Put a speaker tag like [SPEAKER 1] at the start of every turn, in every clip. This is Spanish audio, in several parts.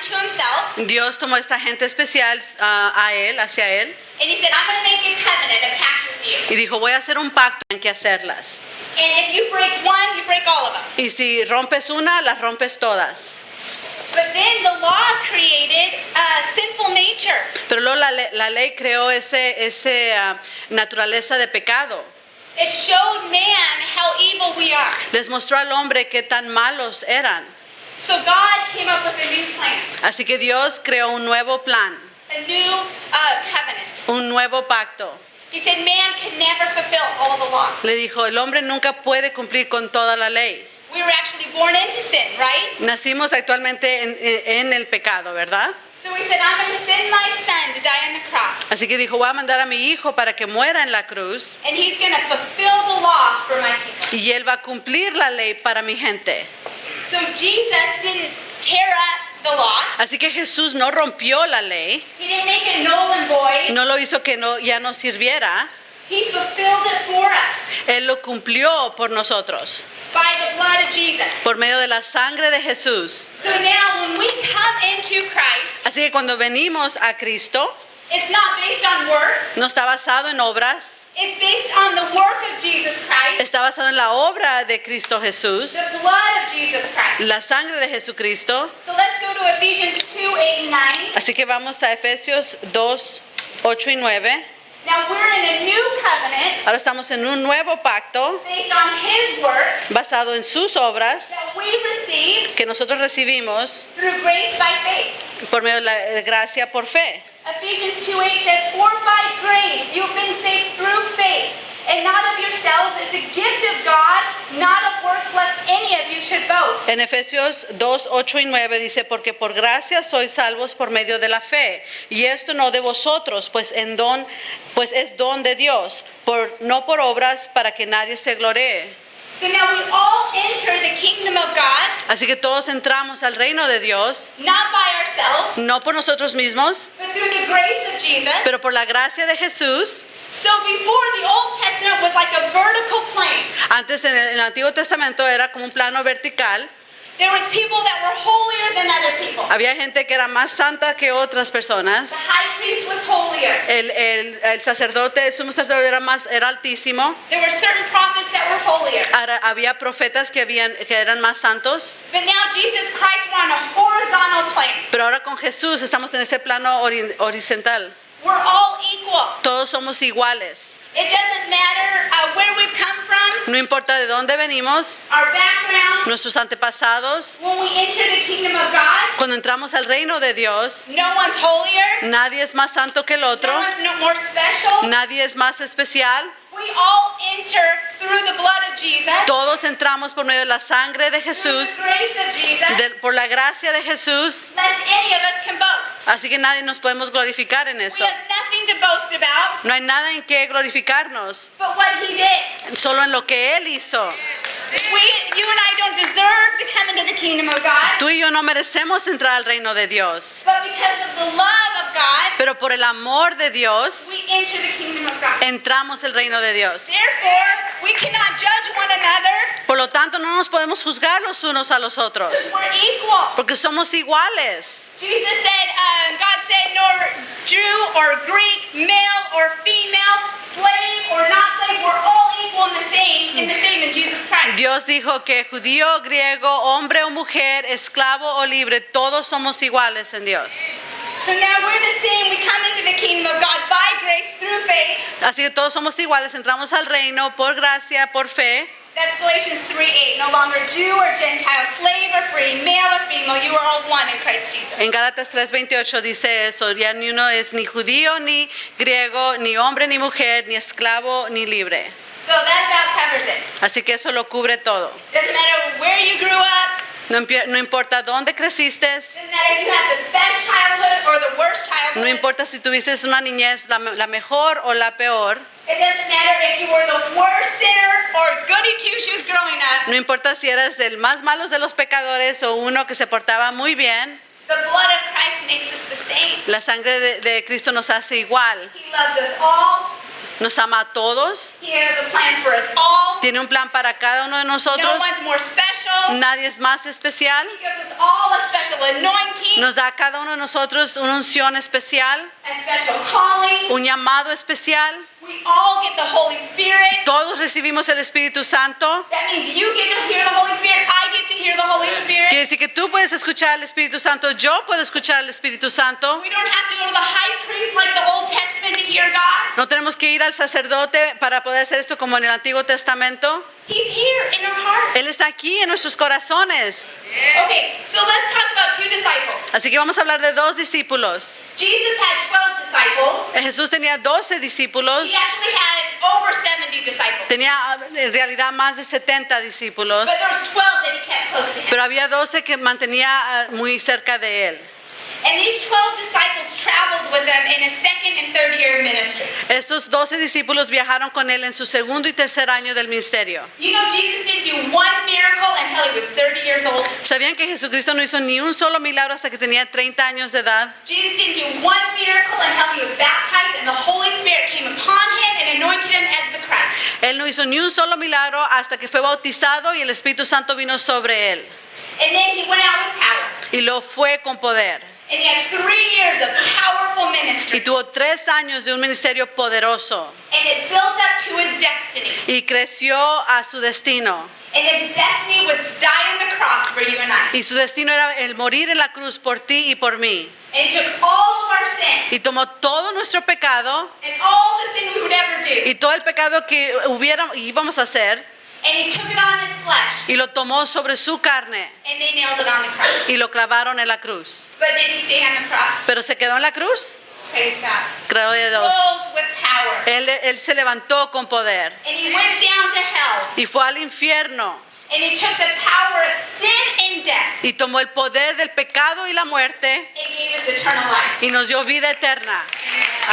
[SPEAKER 1] to himself.
[SPEAKER 2] Dios tomó esta gente especial hacia él.
[SPEAKER 1] And he said, I'm going to make a covenant, a pact with you.
[SPEAKER 2] Y dijo, voy a hacer un pacto en que hacerlas.
[SPEAKER 1] And if you break one, you break all of them.
[SPEAKER 2] Y si rompes una, las rompes todas.
[SPEAKER 1] But then the law created a sinful nature.
[SPEAKER 2] Pero luego la ley creó ese naturaleza de pecado.
[SPEAKER 1] It showed man how evil we are.
[SPEAKER 2] Les mostró al hombre qué tan malos eran.
[SPEAKER 1] So God came up with a new plan,
[SPEAKER 2] Así que Dios creó un nuevo plan,
[SPEAKER 1] a new covenant.
[SPEAKER 2] un nuevo pacto.
[SPEAKER 1] He said man can never fulfill all the law.
[SPEAKER 2] Le dijo, el hombre nunca puede cumplir con toda la ley.
[SPEAKER 1] We were actually born into sin, right?
[SPEAKER 2] Nacimos actualmente en el pecado, ¿verdad?
[SPEAKER 1] So he said, I'm going to send my son to die on the cross.
[SPEAKER 2] Así que dijo, voy a mandar a mi hijo para que muera en la cruz
[SPEAKER 1] And he's going to fulfill the law for my people.
[SPEAKER 2] y él va a cumplir la ley para mi gente.
[SPEAKER 1] So Jesus didn't tear up the law.
[SPEAKER 2] Así que Jesús no rompió la ley,
[SPEAKER 1] He didn't make it null and void.
[SPEAKER 2] no lo hizo que ya no sirviera.
[SPEAKER 1] He fulfilled it for us
[SPEAKER 2] Él lo cumplió por nosotros,
[SPEAKER 1] by the blood of Jesus.
[SPEAKER 2] por medio de la sangre de Jesús.
[SPEAKER 1] So now when we come into Christ,
[SPEAKER 2] Así que cuando venimos a Cristo,
[SPEAKER 1] it's not based on works.
[SPEAKER 2] no está basado en obras,
[SPEAKER 1] It's based on the work of Jesus Christ,
[SPEAKER 2] está basado en la obra de Cristo Jesús,
[SPEAKER 1] the blood of Jesus Christ.
[SPEAKER 2] la sangre de Jesucristo.
[SPEAKER 1] So let's go to Ephesians 2:8-9.
[SPEAKER 2] Así que vamos a Efesios 2, 8 y 9.
[SPEAKER 1] Now we're in a new covenant
[SPEAKER 2] Ahora estamos en un nuevo pacto
[SPEAKER 1] based on His work
[SPEAKER 2] basado en sus obras
[SPEAKER 1] that we receive
[SPEAKER 2] que nosotros recibimos
[SPEAKER 1] through grace by faith.
[SPEAKER 2] por medio de la gracia por fe.
[SPEAKER 1] Ephesians 2:8 says, "For by grace you've been saved through faith, and not of yourselves, it's a gift of God, not of works, lest any of you should boast."
[SPEAKER 2] En Efesios 2, 8 y 9 dice, porque por gracia sois salvos por medio de la fe, y esto no de vosotros, pues es don de Dios, no por obras para que nadie se gloree.
[SPEAKER 1] So now we all enter the kingdom of God,
[SPEAKER 2] Así que todos entramos al reino de Dios,
[SPEAKER 1] not by ourselves,
[SPEAKER 2] no por nosotros mismos,
[SPEAKER 1] but through the grace of Jesus.
[SPEAKER 2] pero por la gracia de Jesús.
[SPEAKER 1] So before the Old Testament was like a vertical plane.
[SPEAKER 2] Antes en el Antiguo Testamento era como un plano vertical.
[SPEAKER 1] There was people that were holier than other people.
[SPEAKER 2] Había gente que era más santa que otras personas.
[SPEAKER 1] The high priest was holier.
[SPEAKER 2] El sacerdote, el sumo sacerdote era altísimo.
[SPEAKER 1] There were certain prophets that were holier.
[SPEAKER 2] Había profetas que eran más santos.
[SPEAKER 1] But now Jesus Christ, we're on a horizontal plane.
[SPEAKER 2] Pero ahora con Jesús estamos en ese plano horizontal.
[SPEAKER 1] We're all equal.
[SPEAKER 2] Todos somos iguales.
[SPEAKER 1] It doesn't matter where we've come from,
[SPEAKER 2] No importa de dónde venimos,
[SPEAKER 1] our background.
[SPEAKER 2] nuestros antepasados.
[SPEAKER 1] When we enter the kingdom of God,
[SPEAKER 2] Cuando entramos al reino de Dios,
[SPEAKER 1] no one's holier.
[SPEAKER 2] nadie es más santo que el otro.
[SPEAKER 1] No one's no more special.
[SPEAKER 2] Nadie es más especial.
[SPEAKER 1] We all enter through the blood of Jesus,
[SPEAKER 2] Todos entramos por medio de la sangre de
[SPEAKER 1] through
[SPEAKER 2] Jesús,
[SPEAKER 1] the grace of Jesus,
[SPEAKER 2] por la gracia de Jesús.
[SPEAKER 1] lest any of us can boast.
[SPEAKER 2] Así que nadie nos podemos glorificar en
[SPEAKER 1] We
[SPEAKER 2] eso.
[SPEAKER 1] have nothing to boast about
[SPEAKER 2] No hay nada en que glorificarnos,
[SPEAKER 1] but what He did.
[SPEAKER 2] solo en lo que Él hizo.
[SPEAKER 1] You and I don't deserve to come into the kingdom of God,
[SPEAKER 2] Tú y yo no merecemos entrar al reino de Dios,
[SPEAKER 1] but because of the love of God,
[SPEAKER 2] pero por el amor de Dios
[SPEAKER 1] we enter the kingdom of God.
[SPEAKER 2] entramos al reino de Dios.
[SPEAKER 1] Therefore, we cannot judge one another
[SPEAKER 2] Por lo tanto, no nos podemos juzgar los unos a los otros,
[SPEAKER 1] because we're equal.
[SPEAKER 2] porque somos iguales.
[SPEAKER 1] Jesus said, God said, nor Jew or Greek, male or female, slave or not slave, we're all equal in the same in Jesus Christ.
[SPEAKER 2] Dios dijo que judío, griego, hombre o mujer, esclavo o libre, todos somos iguales en Dios.
[SPEAKER 1] So now we're the same. We come into the kingdom of God by grace through faith.
[SPEAKER 2] Así que todos somos iguales, entramos al reino por gracia, por fe.
[SPEAKER 1] That's Galatians 3:8. No longer Jew or Gentile, slave or free, male or female, you are all one in Christ Jesus.
[SPEAKER 2] En Gálatas 3:28 dice eso, ya ni uno es ni judío, ni griego, ni hombre, ni mujer, ni esclavo, ni libre.
[SPEAKER 1] So that about covers it.
[SPEAKER 2] Así que eso lo cubre todo.
[SPEAKER 1] Doesn't matter where you grew up.
[SPEAKER 2] No importa dónde creciste,
[SPEAKER 1] Doesn't matter if you had the best childhood or the worst childhood.
[SPEAKER 2] no importa si tuviste una niñez la mejor o la peor,
[SPEAKER 1] It doesn't matter if you were the worst sinner or goody two-shoes growing up.
[SPEAKER 2] no importa si eras del más malos de los pecadores o uno que se portaba muy bien,
[SPEAKER 1] The blood of Christ makes us the same.
[SPEAKER 2] la sangre de Cristo nos hace igual.
[SPEAKER 1] He loves us all.
[SPEAKER 2] nos ama a todos,
[SPEAKER 1] He has a plan for us all.
[SPEAKER 2] tiene un plan para cada uno de
[SPEAKER 1] No
[SPEAKER 2] nosotros,
[SPEAKER 1] one's more special.
[SPEAKER 2] nadie es más especial,
[SPEAKER 1] He gives us all a special anointing,
[SPEAKER 2] nos da a cada uno de nosotros una unción especial,
[SPEAKER 1] a special calling.
[SPEAKER 2] un llamado especial,
[SPEAKER 1] We all get the Holy Spirit.
[SPEAKER 2] todos recibimos el Espíritu Santo.
[SPEAKER 1] That means you get to hear the Holy Spirit. I get to hear the Holy Spirit.
[SPEAKER 2] Quiere decir que tú puedes escuchar al Espíritu Santo, yo puedo escuchar al Espíritu Santo.
[SPEAKER 1] We don't have to go to the high priest like the Old Testament to hear God.
[SPEAKER 2] No tenemos que ir al sacerdote para poder hacer esto como en el Antiguo Testamento.
[SPEAKER 1] He's here in our hearts.
[SPEAKER 2] Él está aquí en nuestros corazones.
[SPEAKER 1] Okay, so let's talk about 2 disciples.
[SPEAKER 2] Así que vamos a hablar de 2 discípulos.
[SPEAKER 1] Jesus had 12 disciples.
[SPEAKER 2] Jesús tenía 12 discípulos.
[SPEAKER 1] He actually had over 70 disciples.
[SPEAKER 2] Tenía en realidad más de 70 discípulos.
[SPEAKER 1] But there was 12 that he kept close to him.
[SPEAKER 2] Pero había 12 que mantenía muy cerca de él.
[SPEAKER 1] And these 12 disciples traveled with them in his second and third year of ministry.
[SPEAKER 2] Estos 12 discípulos viajaron con él en su segundo y tercer año del ministerio.
[SPEAKER 1] You know, Jesus didn't do one miracle until he was 30 years old.
[SPEAKER 2] ¿Sabían que Jesucristo no hizo ni un solo milagro hasta que tenía 30 años de edad?
[SPEAKER 1] Jesus didn't do one miracle until he was baptized and the Holy Spirit came upon him and anointed him as the Christ.
[SPEAKER 2] Él no hizo ni un solo milagro hasta que fue bautizado y el Espíritu Santo vino sobre él.
[SPEAKER 1] And then he went out with power.
[SPEAKER 2] Y lo fue con poder.
[SPEAKER 1] And he had 3 years of powerful
[SPEAKER 2] Y
[SPEAKER 1] ministry.
[SPEAKER 2] tuvo 3 años de un ministerio poderoso.
[SPEAKER 1] And it built up to his destiny.
[SPEAKER 2] Y creció a su destino.
[SPEAKER 1] And his destiny was to die on the cross for you and I.
[SPEAKER 2] Y su destino era el morir en la cruz por ti y por mí.
[SPEAKER 1] And he took all of our sin
[SPEAKER 2] Y tomó todo nuestro pecado
[SPEAKER 1] and all the sin we would ever do.
[SPEAKER 2] y todo el pecado que íbamos a hacer
[SPEAKER 1] And he took it on his flesh.
[SPEAKER 2] y lo tomó sobre su carne
[SPEAKER 1] And they nailed it on the cross.
[SPEAKER 2] y lo clavaron en la cruz.
[SPEAKER 1] But did he stay on the cross?
[SPEAKER 2] Pero se quedó en la cruz.
[SPEAKER 1] Praise God.
[SPEAKER 2] Creo a Dios.
[SPEAKER 1] Rose with power.
[SPEAKER 2] Él se levantó con poder
[SPEAKER 1] And he went down to hell.
[SPEAKER 2] y fue al infierno
[SPEAKER 1] And he took the power of sin and death.
[SPEAKER 2] y tomó el poder del pecado y la muerte
[SPEAKER 1] And gave us eternal life.
[SPEAKER 2] y nos dio vida eterna.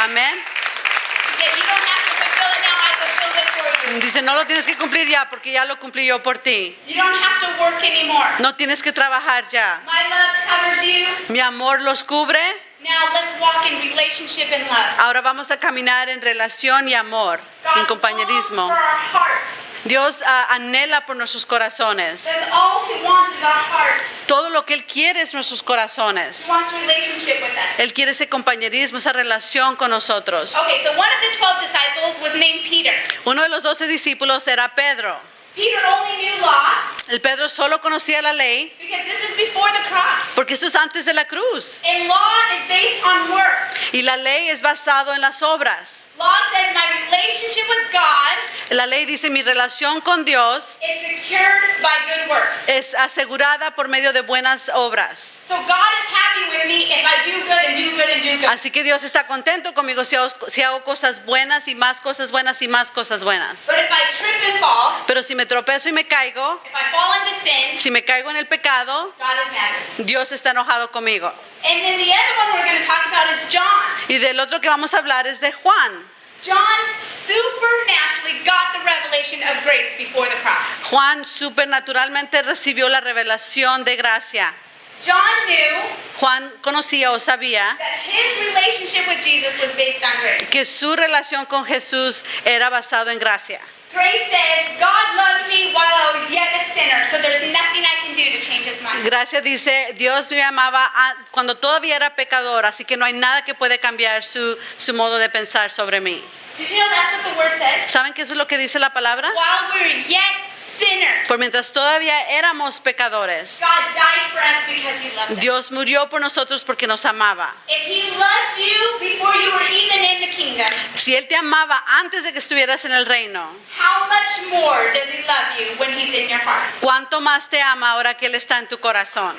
[SPEAKER 2] Amén.
[SPEAKER 1] He said, you don't have to fulfill it now, I fulfilled it for you.
[SPEAKER 2] Dice, no lo tienes que cumplir ya porque ya lo cumplí yo por ti.
[SPEAKER 1] You don't have to work anymore.
[SPEAKER 2] No tienes que trabajar ya.
[SPEAKER 1] My love covers you.
[SPEAKER 2] Mi amor los cubre.
[SPEAKER 1] Now let's walk in relationship and love.
[SPEAKER 2] Ahora vamos a caminar en relación y amor, en
[SPEAKER 1] God longs
[SPEAKER 2] compañerismo.
[SPEAKER 1] for our heart.
[SPEAKER 2] Dios anhela por nuestros corazones.
[SPEAKER 1] That's all he wants is our heart.
[SPEAKER 2] Todo lo que Él quiere es nuestros
[SPEAKER 1] He
[SPEAKER 2] corazones.
[SPEAKER 1] wants relationship with us.
[SPEAKER 2] Él quiere ese compañerismo, esa relación con nosotros.
[SPEAKER 1] Okay, so one of the 12 disciples was named Peter.
[SPEAKER 2] Uno de los 12 discípulos era Pedro.
[SPEAKER 1] Peter only knew law
[SPEAKER 2] El Pedro solo conocía la ley
[SPEAKER 1] because this is before the cross.
[SPEAKER 2] porque esto es antes de la cruz.
[SPEAKER 1] And law is based on works.
[SPEAKER 2] Y la ley es basado en las obras.
[SPEAKER 1] Law says my relationship with God
[SPEAKER 2] La ley dice mi relación con Dios
[SPEAKER 1] is secured by good works.
[SPEAKER 2] es asegurada por medio de buenas obras.
[SPEAKER 1] So God is happy with me if I do good and do good and do good.
[SPEAKER 2] Así que Dios está contento conmigo si hago cosas buenas y más cosas buenas y más cosas buenas.
[SPEAKER 1] But if I trip and fall,
[SPEAKER 2] Pero si me tropezo y me caigo,
[SPEAKER 1] if I fall into sin,
[SPEAKER 2] si me caigo en el pecado,
[SPEAKER 1] God is mad at me.
[SPEAKER 2] Dios está enojado conmigo.
[SPEAKER 1] And then the other one we're going to talk about is John.
[SPEAKER 2] Y del otro que vamos a hablar es de Juan.
[SPEAKER 1] John supernaturally got the revelation of grace before the cross.
[SPEAKER 2] Juan supernaturalmente recibió la revelación de gracia.
[SPEAKER 1] John knew
[SPEAKER 2] Juan conocía o sabía
[SPEAKER 1] that his relationship with Jesus was based on grace.
[SPEAKER 2] que su relación con Jesús era basado en gracia.
[SPEAKER 1] Grace says, God loved me while I was yet a sinner, so there's nothing I can do to change his mind.
[SPEAKER 2] Gracia dice, Dios me amaba cuando todavía era pecador, así que no hay nada que puede cambiar su modo de pensar sobre mí.
[SPEAKER 1] Did you know that's what the word says?
[SPEAKER 2] ¿Saben qué eso es lo que dice la palabra?
[SPEAKER 1] While we were yet sinners,
[SPEAKER 2] Por mientras todavía éramos pecadores,
[SPEAKER 1] God died for us because he loved us.
[SPEAKER 2] Dios murió por nosotros porque nos amaba.
[SPEAKER 1] If he loved you before you were even in the kingdom,
[SPEAKER 2] Si Él te amaba antes de que estuvieras en el reino,
[SPEAKER 1] how much more does he love you when he's in your heart?
[SPEAKER 2] ¿cuánto más te ama ahora que Él está en tu corazón?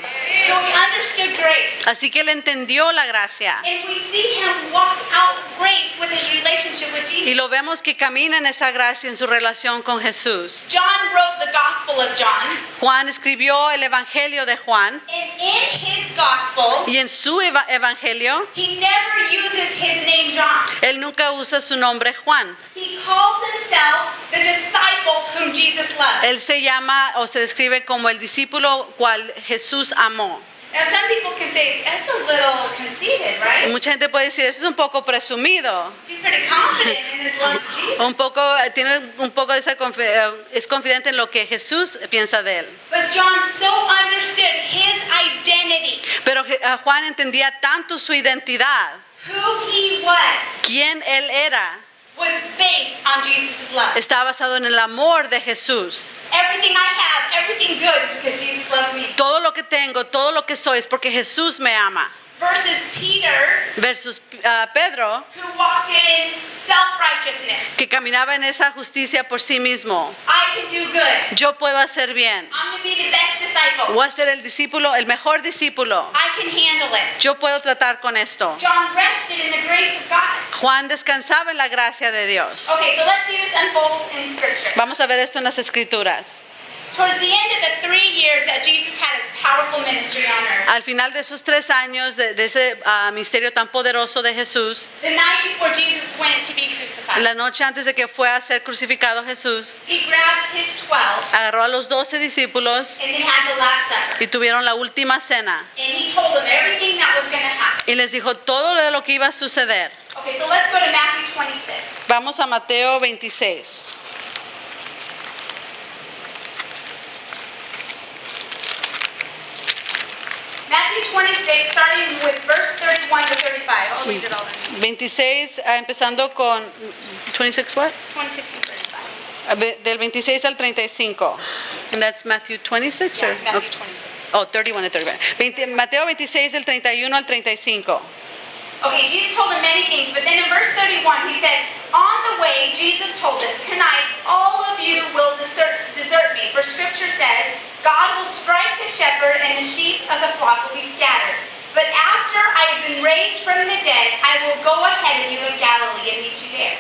[SPEAKER 1] So he understood grace.
[SPEAKER 2] Así que Él entendió la gracia.
[SPEAKER 1] And we see him walk out grace with his relationship with
[SPEAKER 2] Y
[SPEAKER 1] Jesus.
[SPEAKER 2] lo vemos que camina en esa gracia en su relación con Jesús.
[SPEAKER 1] John wrote the Gospel of John.
[SPEAKER 2] Juan escribió el Evangelio de Juan
[SPEAKER 1] And in his Gospel,
[SPEAKER 2] y en su Evangelio
[SPEAKER 1] he never uses his name John.
[SPEAKER 2] Él nunca usa su nombre Juan.
[SPEAKER 1] He calls himself the disciple whom Jesus loved.
[SPEAKER 2] Él se llama o se describe como el discípulo cual Jesús amó.
[SPEAKER 1] Now some people can say, that's a little conceited, right?
[SPEAKER 2] Mucha gente puede decir, eso es un poco presumido.
[SPEAKER 1] He's pretty confident in his love of Jesus.
[SPEAKER 2] Un poco, tiene un poco de esa es confidente en lo que Jesús piensa de él.
[SPEAKER 1] But John so understood his identity,
[SPEAKER 2] Pero Juan entendía tanto su identidad,
[SPEAKER 1] who he was
[SPEAKER 2] quién él era.
[SPEAKER 1] based on Jesus' love.
[SPEAKER 2] Está basado en el amor de Jesús.
[SPEAKER 1] Everything I have, everything good is because Jesus loves me.
[SPEAKER 2] Todo lo que tengo, todo lo que soy es porque Jesús me ama.
[SPEAKER 1] Versus Peter,
[SPEAKER 2] Versus Pedro,
[SPEAKER 1] who walked in self-righteousness.
[SPEAKER 2] que caminaba en esa justicia por sí mismo.
[SPEAKER 1] I can do good.
[SPEAKER 2] Yo puedo hacer bien.
[SPEAKER 1] I'm going to be the best disciple.
[SPEAKER 2] Voy a ser el discípulo, el mejor discípulo.
[SPEAKER 1] I can handle it.
[SPEAKER 2] Yo puedo tratar con esto.
[SPEAKER 1] John rested in the grace of God.
[SPEAKER 2] Juan descansaba en la gracia de Dios.
[SPEAKER 1] Okay, so let's see this unfold in Scripture.
[SPEAKER 2] Vamos a ver esto en las Escrituras.
[SPEAKER 1] Towards the end of the 3 years that Jesus had his powerful ministry on earth,
[SPEAKER 2] Al final de esos 3 años de ese misterio tan poderoso de Jesús,
[SPEAKER 1] the night before Jesus went to be crucified,
[SPEAKER 2] la noche antes de que fue a ser crucificado Jesús,
[SPEAKER 1] he grabbed his 12
[SPEAKER 2] agarró a los 12 discípulos
[SPEAKER 1] and they had the Last Supper.
[SPEAKER 2] y tuvieron la última cena.
[SPEAKER 1] And he told them everything that was going to happen.
[SPEAKER 2] Y les dijo todo de lo que iba a suceder.
[SPEAKER 1] Okay, so let's go to Matthew 26.
[SPEAKER 2] Vamos a Mateo 26.
[SPEAKER 1] Matthew 26, starting with verse 31 to 35. I'll read it all in.
[SPEAKER 2] 26, empezando con 26 what?
[SPEAKER 1] 26 to 35.
[SPEAKER 2] Del 26 al 35. And that's Matthew 26 or?
[SPEAKER 1] Yeah, Matthew
[SPEAKER 2] Okay.
[SPEAKER 1] 26.
[SPEAKER 2] Oh, 31 and 35. Mateo 26 del 31 al 35.
[SPEAKER 1] Okay, Jesus told them many things, but then in verse 31, he said, on the way, Jesus told them, tonight all of you will desert me, for scripture says, God will strike the shepherd and the sheep of the flock will be scattered. But after I have been raised from the dead, I will go ahead of you in Galilee and meet you there.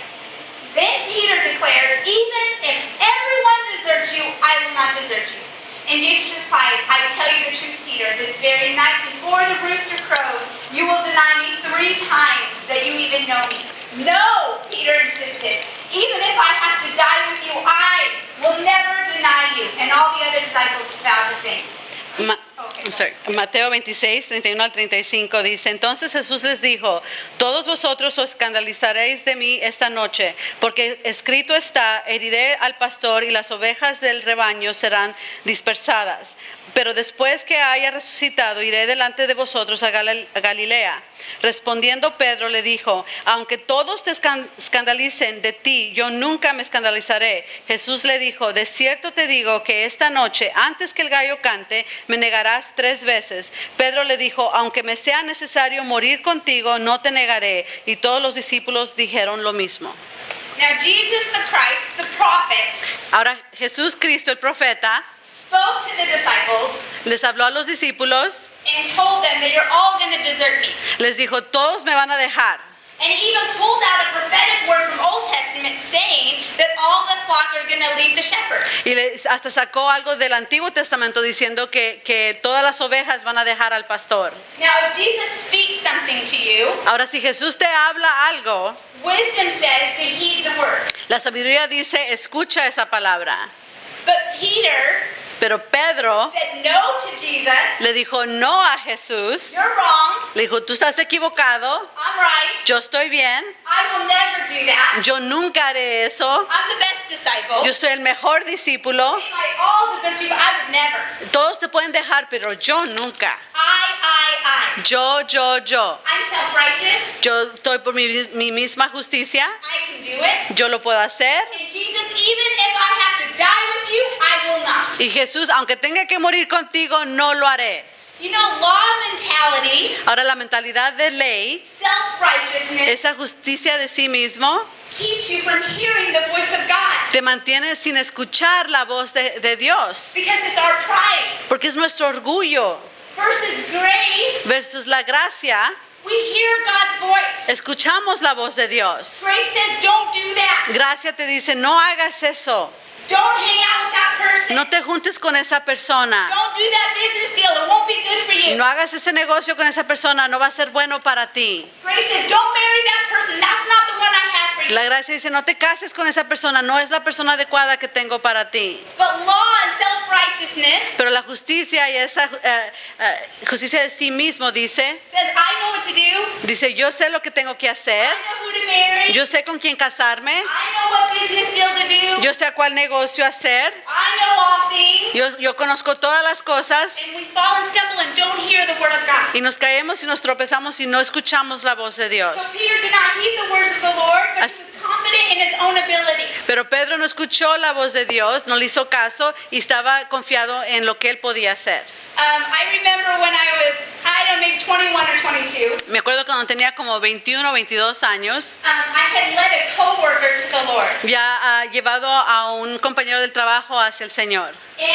[SPEAKER 1] Then Peter declared, even if everyone deserts you, I will not desert you. And Jesus replied, I tell you the truth, Peter, this very night before the rooster crows, you will deny me 3 times that you even know me. No, Peter insisted. Even if I have to die with you, I will never deny you. And all the other disciples vowed the same.
[SPEAKER 2] I'm sorry. Mateo 26, 31 al 35 dice, entonces Jesús les dijo, todos vosotros os escandalizaréis de mí esta noche, porque escrito está, heriré al pastor y las ovejas del rebaño serán dispersadas. Pero después que haya resucitado, iré delante de vosotros a Galilea. Respondiendo Pedro le dijo, aunque todos te escandalicen de ti, yo nunca me escandalizaré. Jesús le dijo, de cierto te digo que esta noche, antes que el gallo cante, me negarás 3 veces. Pedro le dijo, aunque me sea necesario morir contigo, no te negaré. Y todos los discípulos dijeron lo mismo.
[SPEAKER 1] Now Jesus the Christ, the prophet,
[SPEAKER 2] Ahora Jesús Cristo, el profeta,
[SPEAKER 1] spoke to the disciples
[SPEAKER 2] les habló a los discípulos,
[SPEAKER 1] and told them that you're all going to desert me.
[SPEAKER 2] les dijo, todos me van a dejar.
[SPEAKER 1] And he even pulled out a prophetic word from Old Testament saying that all the flock are going to leave the shepherd.
[SPEAKER 2] Y hasta sacó algo del Antiguo Testamento diciendo que todas las ovejas van a dejar al pastor.
[SPEAKER 1] Now, if Jesus speaks something to you,
[SPEAKER 2] Ahora, si Jesús te habla algo,
[SPEAKER 1] wisdom says to heed the word.
[SPEAKER 2] la sabiduría dice, escucha esa palabra.
[SPEAKER 1] But Peter
[SPEAKER 2] Pero Pedro
[SPEAKER 1] said no to Jesus.
[SPEAKER 2] le dijo no a Jesús.
[SPEAKER 1] You're wrong.
[SPEAKER 2] Le dijo, tú estás equivocado,
[SPEAKER 1] I'm right.
[SPEAKER 2] yo estoy bien,
[SPEAKER 1] I will never do that.
[SPEAKER 2] yo nunca haré eso,
[SPEAKER 1] I'm the best disciple.
[SPEAKER 2] yo soy el mejor discípulo.
[SPEAKER 1] They might all desert you, but I would never.
[SPEAKER 2] Todos te pueden dejar, pero yo nunca.
[SPEAKER 1] I.
[SPEAKER 2] Yo.
[SPEAKER 1] I'm self-righteous.
[SPEAKER 2] Yo estoy por mi misma justicia,
[SPEAKER 1] I can do it.
[SPEAKER 2] yo lo puedo hacer.
[SPEAKER 1] And Jesus, even if I have to die with you, I will not.
[SPEAKER 2] Y Jesús, aunque tenga que morir contigo, no lo haré.
[SPEAKER 1] You know, law mentality,
[SPEAKER 2] Ahora, la mentalidad de ley,
[SPEAKER 1] self-righteousness,
[SPEAKER 2] esa justicia de sí mismo,
[SPEAKER 1] keeps you from hearing the voice of God.
[SPEAKER 2] te mantiene sin escuchar la voz de Dios.
[SPEAKER 1] Because it's our pride.
[SPEAKER 2] Porque es nuestro orgullo
[SPEAKER 1] Versus grace,
[SPEAKER 2] versus la gracia.
[SPEAKER 1] we hear God's voice.
[SPEAKER 2] Escuchamos la voz de Dios.
[SPEAKER 1] Grace says, don't do that.
[SPEAKER 2] Gracia te dice, no hagas eso.
[SPEAKER 1] Don't hang out with that person.
[SPEAKER 2] No te juntes con esa persona.
[SPEAKER 1] Don't do that business deal. It won't be good for you.
[SPEAKER 2] No hagas ese negocio con esa persona, no va a ser bueno para ti.
[SPEAKER 1] Grace says, don't marry that person. That's not the one I have for for you.
[SPEAKER 2] La gracia dice, no te cases con esa persona, no es la persona adecuada que tengo para ti.
[SPEAKER 1] But law and self-righteousness
[SPEAKER 2] Pero la justicia y esa justicia de sí mismo dice,
[SPEAKER 1] says, I know what to do.
[SPEAKER 2] dice, yo sé lo que tengo que hacer,
[SPEAKER 1] I know who to marry.
[SPEAKER 2] yo sé con quién casarme,
[SPEAKER 1] I know what business deal to do.
[SPEAKER 2] yo sé a cuál negocio hacer,
[SPEAKER 1] I know all things.
[SPEAKER 2] yo conozco todas las cosas
[SPEAKER 1] And we fall and stumble and don't hear the word of God.
[SPEAKER 2] y nos caemos y nos tropezamos y no escuchamos la voz de
[SPEAKER 1] So
[SPEAKER 2] Dios.
[SPEAKER 1] Peter did not heed the words of the Lord, but he
[SPEAKER 2] As-
[SPEAKER 1] was confident in his own ability.
[SPEAKER 2] Pero Pedro no escuchó la voz de Dios, no le hizo caso y estaba confiado en lo que él podía hacer.
[SPEAKER 1] I remember when I was, I don't know, maybe 21 or 22.
[SPEAKER 2] Me acuerdo cuando tenía como 21 o 22 años,
[SPEAKER 1] I had led a coworker to the Lord.
[SPEAKER 2] ya llevado a un compañero del trabajo hacia el Señor.
[SPEAKER 1] And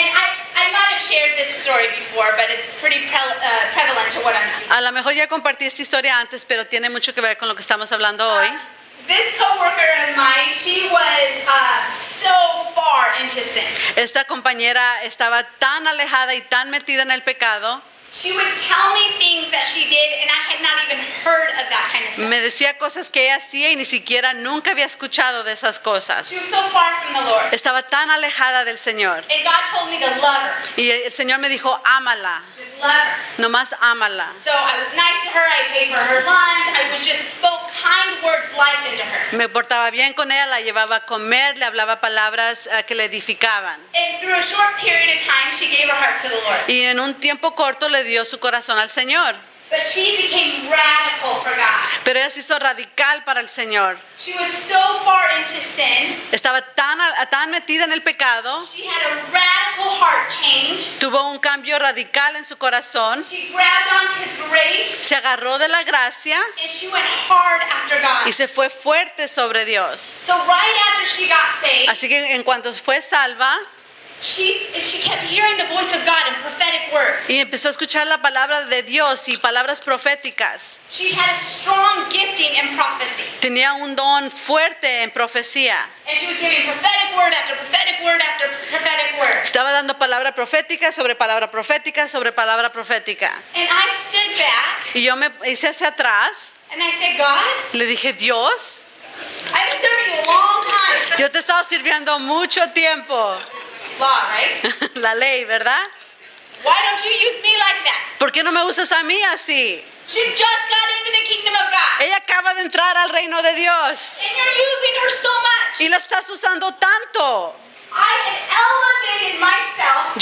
[SPEAKER 1] I might have shared this story before, but it's pretty prevalent to what I'm speaking.
[SPEAKER 2] A lo mejor ya compartí esta historia antes, pero tiene mucho que ver con lo que estamos hablando hoy.
[SPEAKER 1] This coworker of mine, she was so far into sin.
[SPEAKER 2] Esta compañera estaba tan alejada y tan metida en el pecado.
[SPEAKER 1] She would tell me things that she did, and I had not even heard of that kind of stuff.
[SPEAKER 2] Me decía cosas que ella hacía y ni siquiera nunca había escuchado de esas cosas.
[SPEAKER 1] She was so far from the Lord.
[SPEAKER 2] Estaba tan alejada del Señor.
[SPEAKER 1] And God told me to love her.
[SPEAKER 2] Y el Señor me dijo, ámala,
[SPEAKER 1] Just love her.
[SPEAKER 2] nomás ámala.
[SPEAKER 1] So I was nice to her. I paid for her lunch. I was just spoke kind words, life into her.
[SPEAKER 2] Me portaba bien con ella, la llevaba a comer, le hablaba palabras que le edificaban.
[SPEAKER 1] And through a short period of time, she gave her heart to the Lord.
[SPEAKER 2] Y en un tiempo corto le dio su corazón al Señor.
[SPEAKER 1] But she became radical for God.
[SPEAKER 2] Pero ella se hizo radical para el Señor.
[SPEAKER 1] She was so far into sin.
[SPEAKER 2] Estaba tan metida en el pecado.
[SPEAKER 1] She had a radical heart change.
[SPEAKER 2] Tuvo un cambio radical en su corazón.
[SPEAKER 1] She grabbed onto grace,
[SPEAKER 2] Se agarró de la gracia
[SPEAKER 1] and she went hard after God.
[SPEAKER 2] y se fue fuerte sobre Dios.
[SPEAKER 1] So right after she got saved,
[SPEAKER 2] Así que en cuanto fue salva
[SPEAKER 1] she kept hearing the voice of God in prophetic words.
[SPEAKER 2] y empezó a escuchar la palabra de Dios y palabras proféticas,
[SPEAKER 1] She had a strong gifting in prophecy.
[SPEAKER 2] tenía un don fuerte en profecía.
[SPEAKER 1] And she was giving prophetic word after prophetic word after prophetic word.
[SPEAKER 2] Estaba dando palabra profética sobre palabra profética sobre palabra profética.
[SPEAKER 1] And I stood back
[SPEAKER 2] Y yo me hice hacia atrás,
[SPEAKER 1] and I said, God,
[SPEAKER 2] le dije, Dios,
[SPEAKER 1] I've been serving you a long time.
[SPEAKER 2] yo te he estado sirviendo mucho tiempo.
[SPEAKER 1] Law, right?
[SPEAKER 2] La ley, ¿verdad?
[SPEAKER 1] Why don't you use me like that?
[SPEAKER 2] ¿Por qué no me usas a mí así?
[SPEAKER 1] She just got into the kingdom of God.
[SPEAKER 2] Ella acaba de entrar al reino de Dios
[SPEAKER 1] And you're using her so much.
[SPEAKER 2] y la estás usando tanto.
[SPEAKER 1] I had elevated myself.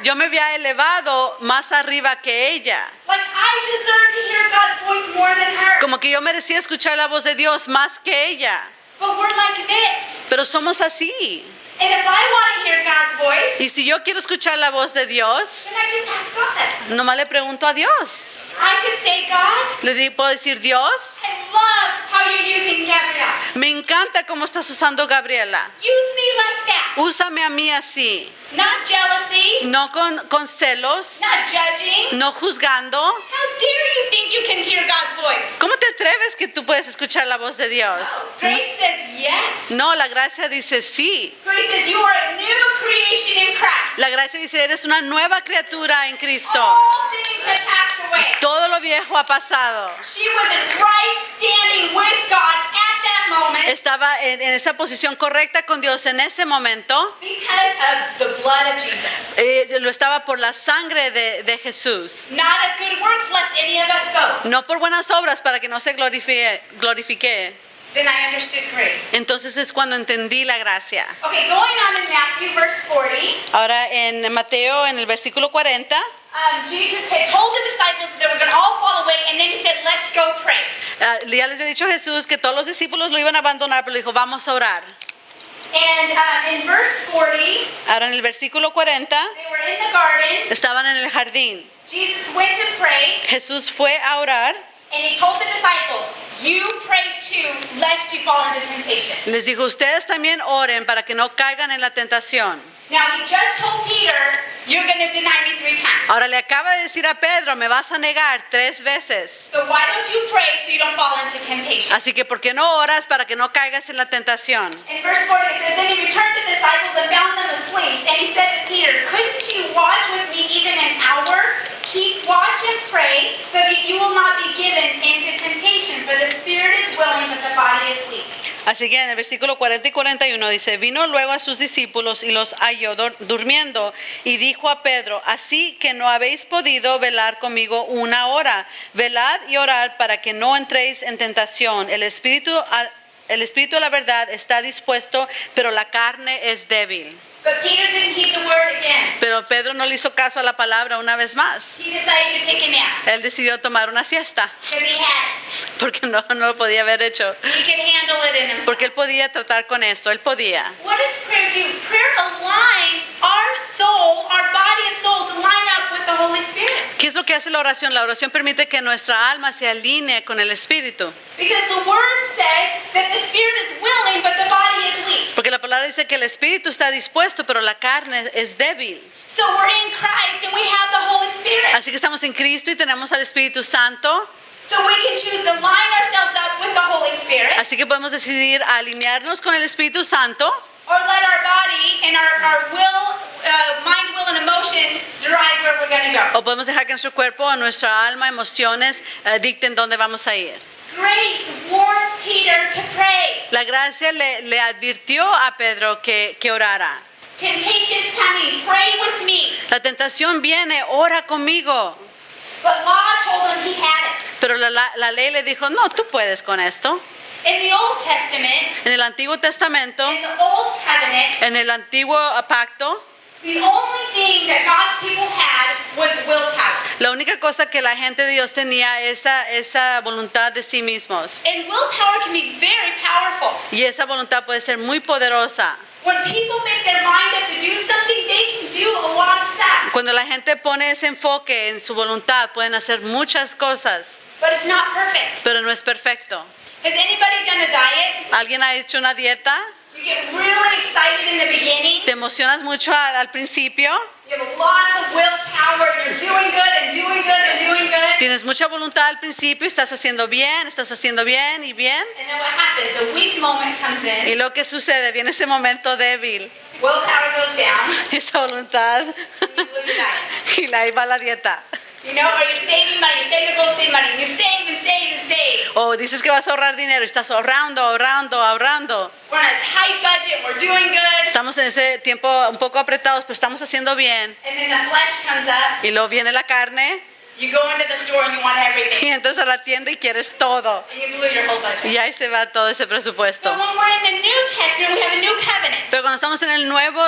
[SPEAKER 2] Yo me había elevado más arriba que ella.
[SPEAKER 1] Like I deserve to hear God's voice more than her.
[SPEAKER 2] Como que yo merecía escuchar la voz de Dios más que ella.
[SPEAKER 1] But we're like this.
[SPEAKER 2] Pero somos así.
[SPEAKER 1] And if I want to hear God's voice,
[SPEAKER 2] Y si yo quiero escuchar la voz de Dios,
[SPEAKER 1] then I just ask God.
[SPEAKER 2] nomás le pregunto a Dios.
[SPEAKER 1] I could say, God,
[SPEAKER 2] Puedo decir, Dios,
[SPEAKER 1] I love how you're using Gabrielle.
[SPEAKER 2] me encanta cómo estás usando Gabriela.
[SPEAKER 1] Use me like that.
[SPEAKER 2] Úsame a mí así.
[SPEAKER 1] Not jealousy,
[SPEAKER 2] No con celos,
[SPEAKER 1] not judging.
[SPEAKER 2] no juzgando.
[SPEAKER 1] How dare you think you can hear God's voice?
[SPEAKER 2] ¿Cómo te atreves que tú puedes escuchar la voz de Dios?
[SPEAKER 1] Grace says yes.
[SPEAKER 2] No, la gracia dice sí.
[SPEAKER 1] Grace says you are a new creation in Christ.
[SPEAKER 2] La gracia dice, eres una nueva criatura en Cristo.
[SPEAKER 1] All things have passed away.
[SPEAKER 2] Todo lo viejo ha pasado.
[SPEAKER 1] She was in right standing with God at that moment
[SPEAKER 2] Estaba en esa posición correcta con Dios en ese momento.
[SPEAKER 1] because of the blood of Jesus.
[SPEAKER 2] Lo estaba por la sangre de Jesús.
[SPEAKER 1] Not of good works, lest any of us boast.
[SPEAKER 2] No por buenas obras para que no se glorifique.
[SPEAKER 1] Then I understood grace.
[SPEAKER 2] Entonces es cuando entendí la gracia.
[SPEAKER 1] Okay, going on in Matthew, verse 40.
[SPEAKER 2] Ahora en Mateo, en el versículo 40,
[SPEAKER 1] Jesus had told the disciples that they were going to all fall away, and then he said, let's go pray.
[SPEAKER 2] ya les había dicho Jesús que todos los discípulos lo iban a abandonar, pero dijo, vamos a orar.
[SPEAKER 1] And in verse 40,
[SPEAKER 2] Ahora en el versículo 40,
[SPEAKER 1] they were in the garden.
[SPEAKER 2] estaban en el jardín.
[SPEAKER 1] Jesus went to pray,
[SPEAKER 2] Jesús fue a orar.
[SPEAKER 1] and he told the disciples, you pray too, lest you fall into temptation.
[SPEAKER 2] Les dijo, ustedes también oren para que no caigan en la tentación.
[SPEAKER 1] Now, he just told Peter, you're going to deny me 3 times.
[SPEAKER 2] Ahora le acaba de decir a Pedro, me vas a negar 3 veces.
[SPEAKER 1] So why don't you pray so you don't fall into temptation?
[SPEAKER 2] Así que ¿por qué no oras para que no caigas en la tentación?
[SPEAKER 1] In verse 40 it says, then he returned to the disciples and found them asleep. And he said to Peter, couldn't you watch with me even an hour? Keep watch and pray so that you will not be given into temptation. For the spirit is willing, but the body is weak.
[SPEAKER 2] Así que en el versículo 40 y 41 dice, vino luego a sus discípulos y los halló durmiendo y dijo a Pedro, así que no habéis podido velar conmigo una hora, velad y orad para que no entréis en tentación. El espíritu a la verdad está dispuesto, pero la carne es débil.
[SPEAKER 1] But Peter didn't heed the word again.
[SPEAKER 2] Pero Pedro no le hizo caso a la palabra una vez más.
[SPEAKER 1] He decided to take a nap
[SPEAKER 2] Él decidió tomar una siesta
[SPEAKER 1] because he hadn't.
[SPEAKER 2] porque no lo podía haber hecho.
[SPEAKER 1] He could handle it in himself.
[SPEAKER 2] Porque él podía tratar con esto, él podía.
[SPEAKER 1] What does prayer do? Prayer aligns our soul, our body and soul to line up with the Holy Spirit.
[SPEAKER 2] ¿Qué es lo que hace la oración? La oración permite que nuestra alma se alinee con el Espíritu.
[SPEAKER 1] Because the word says that the spirit is willing, but the body is weak.
[SPEAKER 2] Porque la palabra dice que el Espíritu está dispuesto, pero la carne es débil.
[SPEAKER 1] So we're in Christ and we have the Holy Spirit.
[SPEAKER 2] Así que estamos en Cristo y tenemos al Espíritu Santo.
[SPEAKER 1] So we can choose to line ourselves up with the Holy Spirit,
[SPEAKER 2] Así que podemos decidir alinearnos con el Espíritu Santo
[SPEAKER 1] or let our body and our will, mind, will, and emotion drive where we're going to go.
[SPEAKER 2] o podemos dejar que nuestro cuerpo, nuestra alma, emociones dicten dónde vamos a ir.
[SPEAKER 1] Grace warned Peter to pray.
[SPEAKER 2] La gracia le advirtió a Pedro que orara.
[SPEAKER 1] Temptation's coming. Pray with me.
[SPEAKER 2] La tentación viene, ora conmigo.
[SPEAKER 1] But law told him he had it.
[SPEAKER 2] Pero la ley le dijo, no, tú puedes con esto.
[SPEAKER 1] In the Old Testament,
[SPEAKER 2] En el Antiguo Testamento,
[SPEAKER 1] in the Old Covenant,
[SPEAKER 2] en el Antiguo Pacto,
[SPEAKER 1] the only thing that God's people had was willpower.
[SPEAKER 2] la única cosa que la gente de Dios tenía esa voluntad de sí mismos.
[SPEAKER 1] And willpower can be very powerful.
[SPEAKER 2] Y esa voluntad puede ser muy poderosa.
[SPEAKER 1] When people make their mind up to do something, they can do a lot of stuff.
[SPEAKER 2] Cuando la gente pone ese enfoque en su voluntad, pueden hacer muchas cosas,
[SPEAKER 1] But it's not perfect.
[SPEAKER 2] pero no es perfecto.
[SPEAKER 1] Has anybody done a diet?
[SPEAKER 2] ¿Alguien ha hecho una dieta?
[SPEAKER 1] You get really excited in the beginning.
[SPEAKER 2] ¿Te emocionas mucho al principio?
[SPEAKER 1] You have lots of willpower. You're doing good and doing good and doing good.
[SPEAKER 2] Tienes mucha voluntad al principio, estás haciendo bien y bien.
[SPEAKER 1] And then what happens? A weak moment comes
[SPEAKER 2] Y
[SPEAKER 1] in.
[SPEAKER 2] lo que sucede, viene ese momento débil,
[SPEAKER 1] Willpower goes down.
[SPEAKER 2] esa voluntad,
[SPEAKER 1] And you lose diet.
[SPEAKER 2] y ahí va la dieta.
[SPEAKER 1] You know, or you're saving money. You're saving your goal to save money. You save and save and save.
[SPEAKER 2] O dices que vas a ahorrar dinero y estás ahorrando.
[SPEAKER 1] We're on a tight budget. We're doing good.
[SPEAKER 2] Estamos en ese tiempo un poco apretados, pero estamos haciendo bien.
[SPEAKER 1] And then the flesh comes up.
[SPEAKER 2] Y luego viene la carne
[SPEAKER 1] You go into the store and you want everything.
[SPEAKER 2] y entras a la tienda y quieres todo.
[SPEAKER 1] And you blew your whole budget.
[SPEAKER 2] Y ahí se va todo ese presupuesto.
[SPEAKER 1] But when we're in the New Testament, we have a new covenant.
[SPEAKER 2] Pero cuando estamos en el Nuevo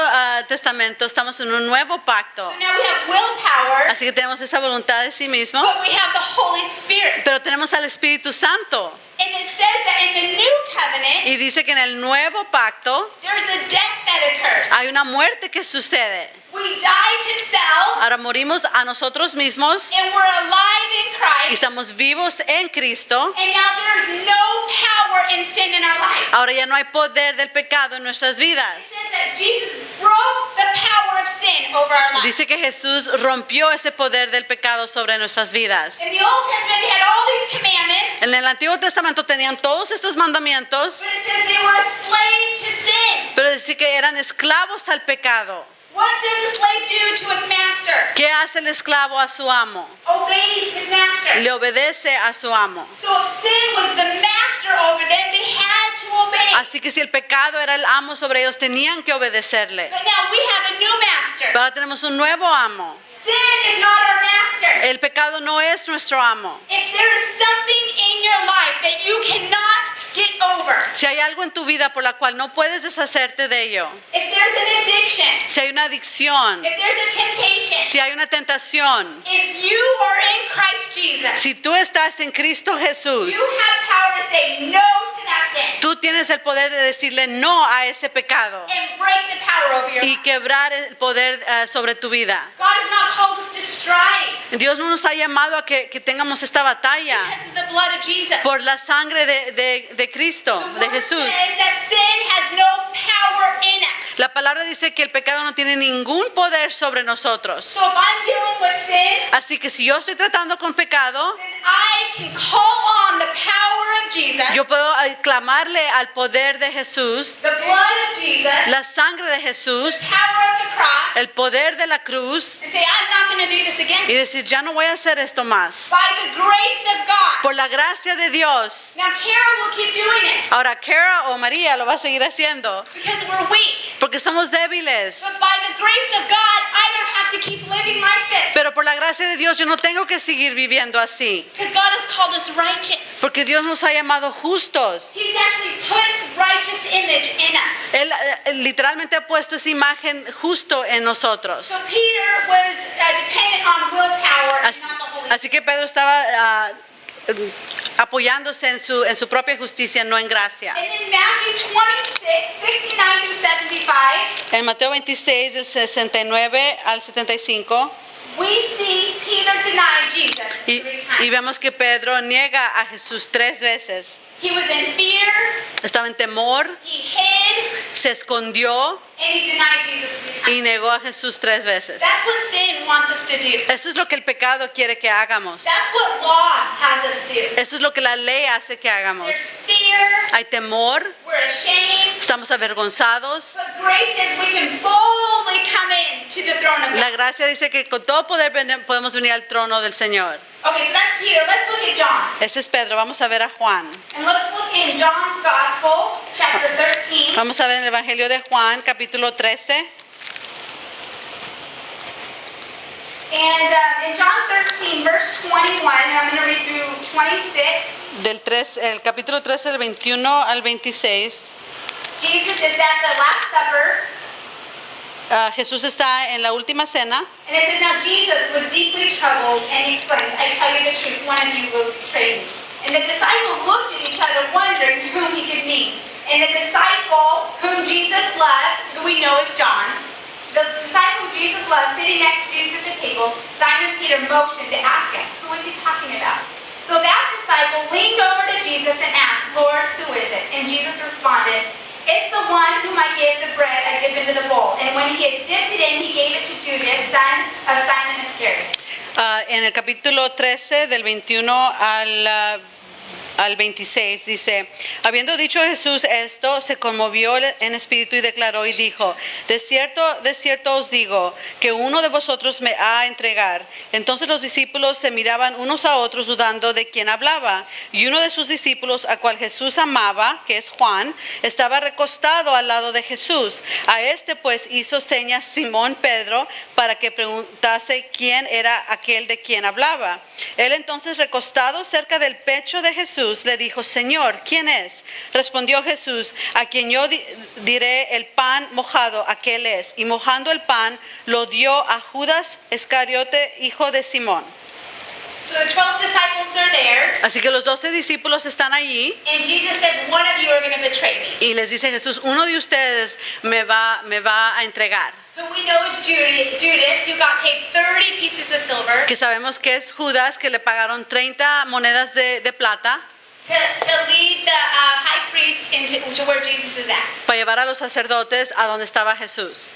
[SPEAKER 2] Testamento, estamos en un nuevo pacto.
[SPEAKER 1] So now we have willpower,
[SPEAKER 2] Así que tenemos esa voluntad de sí mismo,
[SPEAKER 1] but we have the Holy Spirit.
[SPEAKER 2] pero tenemos al Espíritu Santo.
[SPEAKER 1] And it says that in the new covenant,
[SPEAKER 2] Y dice que en el nuevo pacto
[SPEAKER 1] there's a death that occurs.
[SPEAKER 2] hay una muerte que sucede.
[SPEAKER 1] We die to self,
[SPEAKER 2] Ahora morimos a nosotros mismos
[SPEAKER 1] and we're alive in
[SPEAKER 2] y
[SPEAKER 1] Christ.
[SPEAKER 2] estamos vivos en Cristo.
[SPEAKER 1] And now there's no power in sin in our lives.
[SPEAKER 2] Ahora ya no hay poder del pecado en nuestras
[SPEAKER 1] It
[SPEAKER 2] vidas.
[SPEAKER 1] says that Jesus broke the power of sin over our lives.
[SPEAKER 2] Dice que Jesús rompió ese poder del pecado sobre nuestras vidas.
[SPEAKER 1] In the Old Testament, they had all these commandments,
[SPEAKER 2] En el Antiguo Testamento tenían todos estos mandamientos,
[SPEAKER 1] but it says they were a slave to sin.
[SPEAKER 2] pero dice que eran esclavos al pecado.
[SPEAKER 1] What does a slave do to its master?
[SPEAKER 2] ¿Qué hace el esclavo a su amo?
[SPEAKER 1] Obeys his master.
[SPEAKER 2] Le obedece a su amo.
[SPEAKER 1] So if sin was the master over them, they had to obey.
[SPEAKER 2] Así que si el pecado era el amo sobre ellos, tenían que obedecerle.
[SPEAKER 1] But now we have a new master.
[SPEAKER 2] Pero ahora tenemos un nuevo amo.
[SPEAKER 1] Sin is not our master.
[SPEAKER 2] El pecado no es nuestro amo.
[SPEAKER 1] If there is something in your life that you cannot get over,
[SPEAKER 2] Si hay algo en tu vida por la cual no puedes deshacerte de ello,
[SPEAKER 1] if there's an addiction,
[SPEAKER 2] si hay una adicción,
[SPEAKER 1] if there's a temptation,
[SPEAKER 2] si hay una tentación,
[SPEAKER 1] if you are in Christ Jesus,
[SPEAKER 2] si tú estás en Cristo Jesús,
[SPEAKER 1] you have power to say no to that sin
[SPEAKER 2] tú tienes el poder de decirle no a ese pecado
[SPEAKER 1] and break the power over your
[SPEAKER 2] y
[SPEAKER 1] life.
[SPEAKER 2] quebrar el poder sobre tu vida.
[SPEAKER 1] God has not called us to strive
[SPEAKER 2] Dios no nos ha llamado a que tengamos esta batalla
[SPEAKER 1] because of the blood of Jesus.
[SPEAKER 2] por la sangre de Cristo,
[SPEAKER 1] The
[SPEAKER 2] de
[SPEAKER 1] word
[SPEAKER 2] Jesús.
[SPEAKER 1] says that sin has no power in us.
[SPEAKER 2] La palabra dice que el pecado no tiene ningún poder sobre nosotros.
[SPEAKER 1] So if I'm dealing with sin,
[SPEAKER 2] Así que si yo estoy tratando con pecado,
[SPEAKER 1] then I can call on the power of Jesus
[SPEAKER 2] yo puedo clamarle al poder de Jesús,
[SPEAKER 1] the blood of Jesus,
[SPEAKER 2] la sangre de Jesús,
[SPEAKER 1] the power of the cross,
[SPEAKER 2] el poder de la cruz
[SPEAKER 1] and say, I'm not going to do this again.
[SPEAKER 2] y decir, ya no voy a hacer esto más.
[SPEAKER 1] By the grace of God.
[SPEAKER 2] Por la gracia de Dios.
[SPEAKER 1] Now, Kara will keep doing it
[SPEAKER 2] Ahora, Kara o María lo va a seguir haciendo
[SPEAKER 1] because we're weak.
[SPEAKER 2] porque somos débiles.
[SPEAKER 1] But by the grace of God, I don't have to keep living like this.
[SPEAKER 2] Pero por la gracia de Dios yo no tengo que seguir viviendo así.
[SPEAKER 1] Because God has called us righteous.
[SPEAKER 2] Porque Dios nos ha llamado justos.
[SPEAKER 1] He's actually put righteous image in us.
[SPEAKER 2] Él literalmente ha puesto esa imagen justo en nosotros.
[SPEAKER 1] So Peter was dependent on willpower and not the Holy
[SPEAKER 2] Así que Pedro estaba apoyándose en su propia justicia, no en gracia.
[SPEAKER 1] And in Matthew 26, 69 through 75,
[SPEAKER 2] En Mateo 26, del 69 al 75,
[SPEAKER 1] we see Peter deny Jesus
[SPEAKER 2] y
[SPEAKER 1] 3 times.
[SPEAKER 2] vemos que Pedro niega a Jesús 3 veces.
[SPEAKER 1] He was in fear,
[SPEAKER 2] Estaba en temor,
[SPEAKER 1] he hid,
[SPEAKER 2] se escondió
[SPEAKER 1] and he denied Jesus 3 times.
[SPEAKER 2] y negó a Jesús 3 veces.
[SPEAKER 1] That's what sin wants us to do.
[SPEAKER 2] Eso es lo que el pecado quiere que hagamos.
[SPEAKER 1] That's what law has us do.
[SPEAKER 2] Eso es lo que la ley hace que hagamos.
[SPEAKER 1] There's fear,
[SPEAKER 2] Hay temor,
[SPEAKER 1] we're ashamed,
[SPEAKER 2] estamos avergonzados.
[SPEAKER 1] but grace says we can boldly come in to the throne of
[SPEAKER 2] La
[SPEAKER 1] God.
[SPEAKER 2] gracia dice que con todo poder podemos venir al trono del Señor.
[SPEAKER 1] Okay, so that's Peter. Let's look at John.
[SPEAKER 2] Ese es Pedro. Vamos a ver a Juan.
[SPEAKER 1] And let's look in John's Gospel, chapter 13.
[SPEAKER 2] Vamos a ver en el Evangelio de Juan, capítulo 13.
[SPEAKER 1] And in John 13, verse 21, and I'm going to read through 26.
[SPEAKER 2] El capítulo 13, del 21 al 26.
[SPEAKER 1] Jesus is at the Last Supper,
[SPEAKER 2] Jesús está en la última cena.
[SPEAKER 1] and it says, Now Jesus was deeply troubled, and he exclaimed, I tell you the truth, one of you will betray me. And the disciples looked at each other, wondering whom he could mean. And the disciple whom Jesus loved, who we know as John, the disciple who Jesus loved, sitting next to Jesus at the table, Simon Peter motioned to ask him, who is he talking about? So that disciple leaned over to Jesus and asked, Lord, who is it? And Jesus responded, It's the one whom I gave the bread I dip into the bowl. And when he had dipped it in, he gave it to Judas, son of Simon Iscariot.
[SPEAKER 2] En el capítulo 13, del 21 al 26, dice, habiendo dicho Jesús esto, se conmovió en espíritu y declaró y dijo, de cierto os digo, que uno de vosotros me ha a entregar. Entonces los discípulos se miraban unos a otros dudando de quién hablaba. Y uno de sus discípulos, a cual Jesús amaba, que es Juan, estaba recostado al lado de Jesús. A este pues hizo señas Simón Pedro para que preguntase quién era aquel de quien hablaba. Él entonces, recostado cerca del pecho de Jesús, le dijo, Señor, ¿quién es? Respondió Jesús, a quien yo diré el pan mojado, aquel es. Y mojando el pan, lo dio a Judas Iscariote, hijo de Simón.
[SPEAKER 1] So the 12 disciples are there,
[SPEAKER 2] Así que los 12 discípulos están allí
[SPEAKER 1] and Jesus says, one of you are going to betray me.
[SPEAKER 2] y les dice Jesús, uno de ustedes me va a entregar.
[SPEAKER 1] Who we know is Judas, who got paid 30 pieces of silver
[SPEAKER 2] Que sabemos que es Judas, que le pagaron 30 monedas de plata
[SPEAKER 1] to lead the high priest to where Jesus is at.
[SPEAKER 2] para llevar a los sacerdotes a donde estaba Jesús.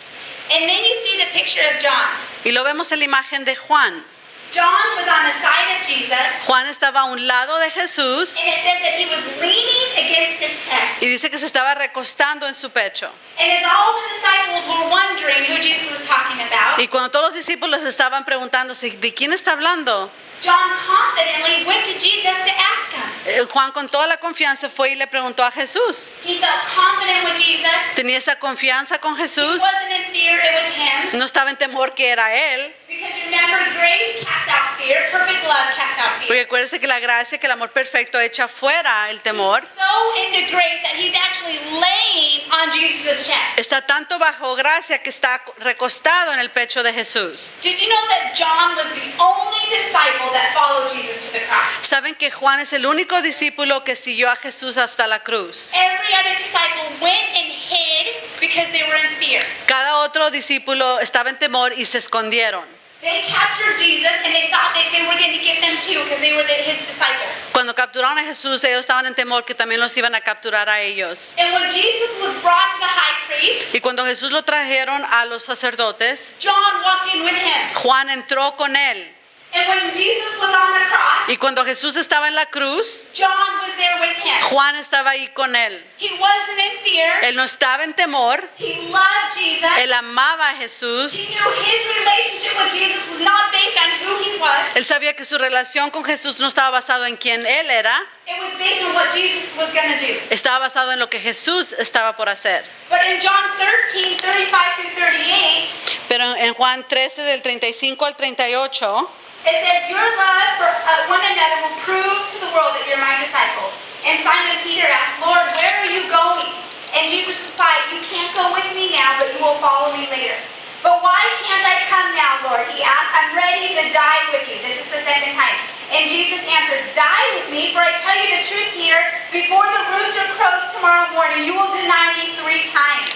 [SPEAKER 1] And then you see the picture of John.
[SPEAKER 2] Y lo vemos en la imagen de Juan.
[SPEAKER 1] John was on the side of Jesus,
[SPEAKER 2] Juan estaba a un lado de Jesús
[SPEAKER 1] and it says that he was leaning against his chest.
[SPEAKER 2] y dice que se estaba recostando en su pecho.
[SPEAKER 1] And as all the disciples were wondering who Jesus was talking about,
[SPEAKER 2] Y cuando todos los discípulos estaban preguntándose, ¿de quién está hablando?
[SPEAKER 1] John confidently went to Jesus to ask him.
[SPEAKER 2] Juan con toda la confianza fue y le preguntó a Jesús.
[SPEAKER 1] He felt confident with Jesus.
[SPEAKER 2] Tenía esa confianza con
[SPEAKER 1] He
[SPEAKER 2] Jesús.
[SPEAKER 1] wasn't in fear, it was him.
[SPEAKER 2] No estaba en temor que era él.
[SPEAKER 1] Because remember, grace casts out fear, perfect love casts out fear.
[SPEAKER 2] Porque acuérdense que la gracia, que el amor perfecto echa fuera el temor.
[SPEAKER 1] So into grace that he's actually laying on Jesus' chest.
[SPEAKER 2] Está tanto bajo gracia que está recostado en el pecho de Jesús.
[SPEAKER 1] Did you know that John was the only disciple that followed Jesus to the cross?
[SPEAKER 2] Saben que Juan es el único discípulo que siguió a Jesús hasta la cruz.
[SPEAKER 1] Every other disciple went and hid because they were in fear.
[SPEAKER 2] Cada otro discípulo estaba en temor y se escondieron.
[SPEAKER 1] They captured Jesus and they thought that they were going to get them too because they were his disciples.
[SPEAKER 2] Cuando capturaron a Jesús, ellos estaban en temor que también los iban a capturar a ellos.
[SPEAKER 1] And when Jesus was brought to the high priest,
[SPEAKER 2] Y cuando Jesús lo trajeron a los sacerdotes,
[SPEAKER 1] John walked in with him.
[SPEAKER 2] Juan entró con él.
[SPEAKER 1] And when Jesus was on the cross,
[SPEAKER 2] Y cuando Jesús estaba en la cruz,
[SPEAKER 1] John was there with him.
[SPEAKER 2] Juan estaba ahí con él.
[SPEAKER 1] He wasn't in fear.
[SPEAKER 2] Él no estaba en temor.
[SPEAKER 1] He loved Jesus.
[SPEAKER 2] Él amaba a
[SPEAKER 1] He
[SPEAKER 2] Jesús.
[SPEAKER 1] knew his relationship with Jesus was not based on who he was.
[SPEAKER 2] Él sabía que su relación con Jesús no estaba basado en quién él era.
[SPEAKER 1] It was based on what Jesus was going to do.
[SPEAKER 2] Estaba basado en lo que Jesús estaba por hacer.
[SPEAKER 1] But in John 13, 35 through 38,
[SPEAKER 2] Pero en Juan 13 del 35 al 38,
[SPEAKER 1] it says, your love for one another will prove to the world that you're my disciples. And Simon Peter asked, Lord, where are you going? And Jesus replied, you can't go with me now, but you will follow me later. But why can't I come now, Lord? He asked, I'm ready to die with you. This is the second time. And Jesus answered, die with me, for I tell you the truth, Peter, before the rooster crows tomorrow morning, you will deny me 3 times.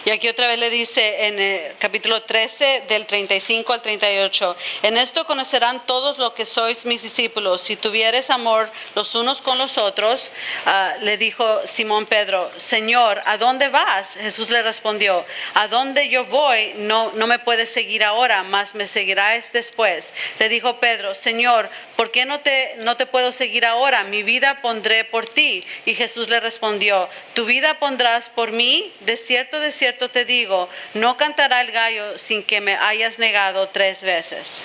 [SPEAKER 2] y aquí otra vez le dice en el capítulo 13 del 35 al 38, en esto conocerán todos lo que sois mis discípulos, si tuvieres amor los unos con los otros. Le dijo Simón Pedro, Señor, ¿a dónde vas? Jesús le respondió, a donde yo voy no me puedes seguir ahora, mas me seguirás después. Le dijo Pedro, Señor, ¿por qué no te puedo seguir ahora? Mi vida pondré por ti. Y Jesús le respondió, tu vida pondrás por mí. De cierto te digo, no cantará el gallo sin que me hayas negado 3 veces.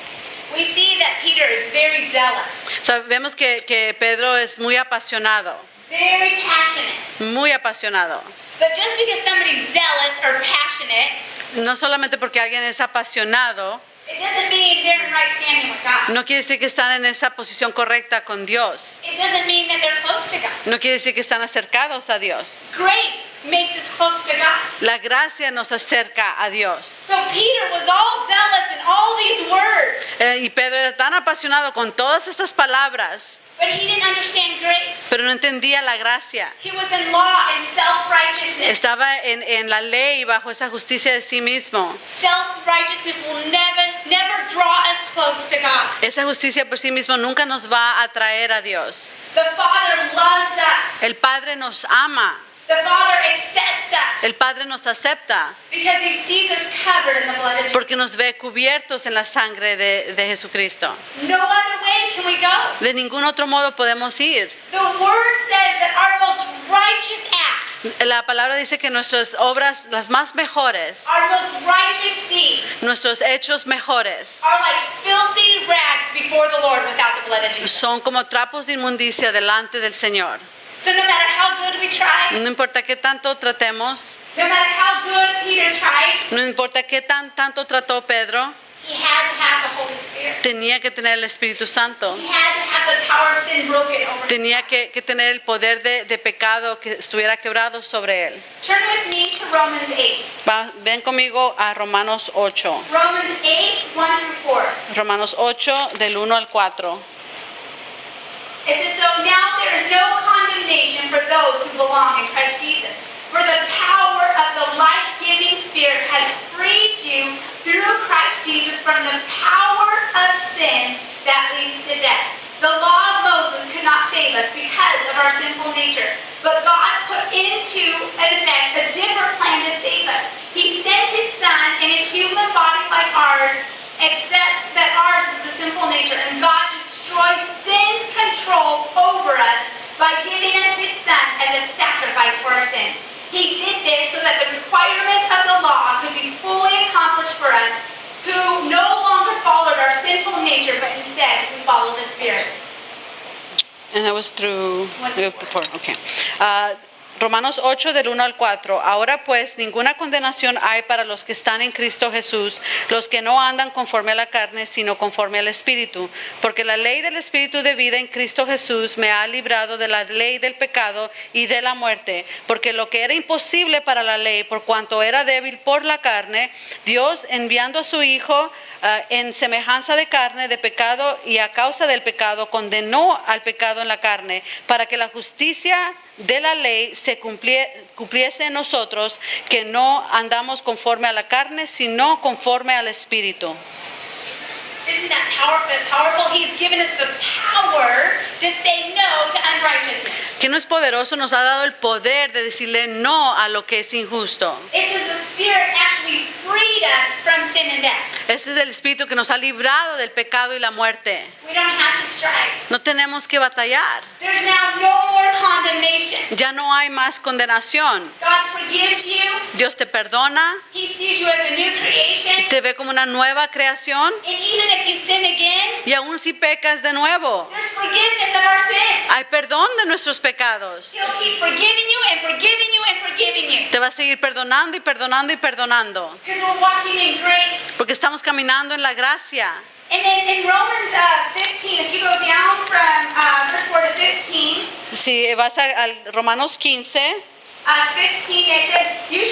[SPEAKER 1] We see that Peter is very zealous,
[SPEAKER 2] Sabemos que Pedro es muy apasionado,
[SPEAKER 1] very passionate.
[SPEAKER 2] muy apasionado.
[SPEAKER 1] But just because somebody's zealous or passionate,
[SPEAKER 2] No solamente porque alguien es apasionado,
[SPEAKER 1] it doesn't mean they're in right standing with God.
[SPEAKER 2] no quiere decir que están en esa posición correcta con Dios.
[SPEAKER 1] It doesn't mean that they're close to God.
[SPEAKER 2] No quiere decir que están acercados a Dios.
[SPEAKER 1] Grace makes us close to God.
[SPEAKER 2] La gracia nos acerca a Dios.
[SPEAKER 1] So Peter was all zealous in all these words,
[SPEAKER 2] Y Pedro era tan apasionado con todas estas palabras,
[SPEAKER 1] but he didn't understand grace.
[SPEAKER 2] pero no entendía la gracia.
[SPEAKER 1] He was in law and self-righteousness.
[SPEAKER 2] Estaba en la ley bajo esa justicia de sí mismo.
[SPEAKER 1] Self-righteousness will never draw us close to God.
[SPEAKER 2] Esa justicia por sí mismo nunca nos va a atraer a Dios.
[SPEAKER 1] The Father loves us.
[SPEAKER 2] El Padre nos ama.
[SPEAKER 1] The Father accepts us
[SPEAKER 2] El Padre nos acepta
[SPEAKER 1] because he sees us covered in the blood of Jesus.
[SPEAKER 2] porque nos ve cubiertos en la sangre de Jesucristo.
[SPEAKER 1] No other way can we go.
[SPEAKER 2] De ningún otro modo podemos ir.
[SPEAKER 1] The Word says that our most righteous acts,
[SPEAKER 2] La palabra dice que nuestras obras, las más mejores,
[SPEAKER 1] our most righteous deeds,
[SPEAKER 2] nuestros hechos mejores,
[SPEAKER 1] are like filthy rags before the Lord without the blood of Jesus.
[SPEAKER 2] son como trapos de inmundicia delante del Señor.
[SPEAKER 1] So no matter how good we try,
[SPEAKER 2] No importa qué tanto tratemos,
[SPEAKER 1] no matter how good Peter tried,
[SPEAKER 2] no importa qué tanto trató Pedro,
[SPEAKER 1] he had to have the Holy Spirit.
[SPEAKER 2] tenía que tener el Espíritu Santo.
[SPEAKER 1] He had to have the power of sin broken over him.
[SPEAKER 2] Tenía que tener el poder de pecado que estuviera quebrado sobre él.
[SPEAKER 1] Turn with me to Romans 8.
[SPEAKER 2] Ven conmigo a Romanos 8.
[SPEAKER 1] Romans 8, 1 through 4.
[SPEAKER 2] Romanos 8 del 1 al 4.
[SPEAKER 1] It says, so now there is no condemnation for those who belong in Christ Jesus. For the power of the life-giving Spirit has freed you through Christ Jesus from the power of sin that leads to death. The law of Moses could not save us because of our sinful nature. But God put into effect a different plan to save us. He sent his Son in a human body like ours, except that ours is a sinful nature, and God destroyed sin's control over us by giving us his Son as a sacrifice for our sins. He did this so that the requirements of the law could be fully accomplished for us, who no longer followed our sinful nature, but instead we follow the Spirit.
[SPEAKER 2] And that was through
[SPEAKER 1] One
[SPEAKER 2] the
[SPEAKER 1] to
[SPEAKER 2] 4. Okay. Romanos 8 del 1 al 4. Ahora pues ninguna condenación hay para los que están en Cristo Jesús, los que no andan conforme a la carne, sino conforme al Espíritu. Porque la ley del Espíritu de vida en Cristo Jesús me ha librado de la ley del pecado y de la muerte. Porque lo que era imposible para la ley, por cuanto era débil por la carne, Dios enviando a su Hijo en semejanza de carne de pecado y a causa del pecado condenó al pecado en la carne, para que la justicia de la ley se cumpliese en nosotros, que no andamos conforme a la carne, sino conforme al Espíritu.
[SPEAKER 1] Isn't that powerful? He's given us the power to say no to unrighteousness.
[SPEAKER 2] Que no es poderoso, nos ha dado el poder de decirle no a lo que es injusto.
[SPEAKER 1] It says the Spirit actually freed us from sin and death.
[SPEAKER 2] Ese es el Espíritu que nos ha librado del pecado y la muerte.
[SPEAKER 1] We don't have to strive.
[SPEAKER 2] No tenemos que batallar.
[SPEAKER 1] There's now no more condemnation.
[SPEAKER 2] Ya no hay más condenación.
[SPEAKER 1] God forgives you.
[SPEAKER 2] Dios te perdona,
[SPEAKER 1] He sees you as a new creation.
[SPEAKER 2] te ve como una nueva creación.
[SPEAKER 1] And even if you sin again,
[SPEAKER 2] Y aún si pecas de nuevo,
[SPEAKER 1] there's forgiveness of our sins.
[SPEAKER 2] hay perdón de nuestros pecados.
[SPEAKER 1] He'll keep forgiving you and forgiving you and forgiving you.
[SPEAKER 2] Te va a seguir perdonando y perdonando y perdonando.
[SPEAKER 1] Because we're walking in grace.
[SPEAKER 2] Porque estamos caminando en la gracia.
[SPEAKER 1] And then in Romans 15, if you go down from verse 4 to 15,
[SPEAKER 2] Si vas al Romanos 15,
[SPEAKER 1] 15, it says, you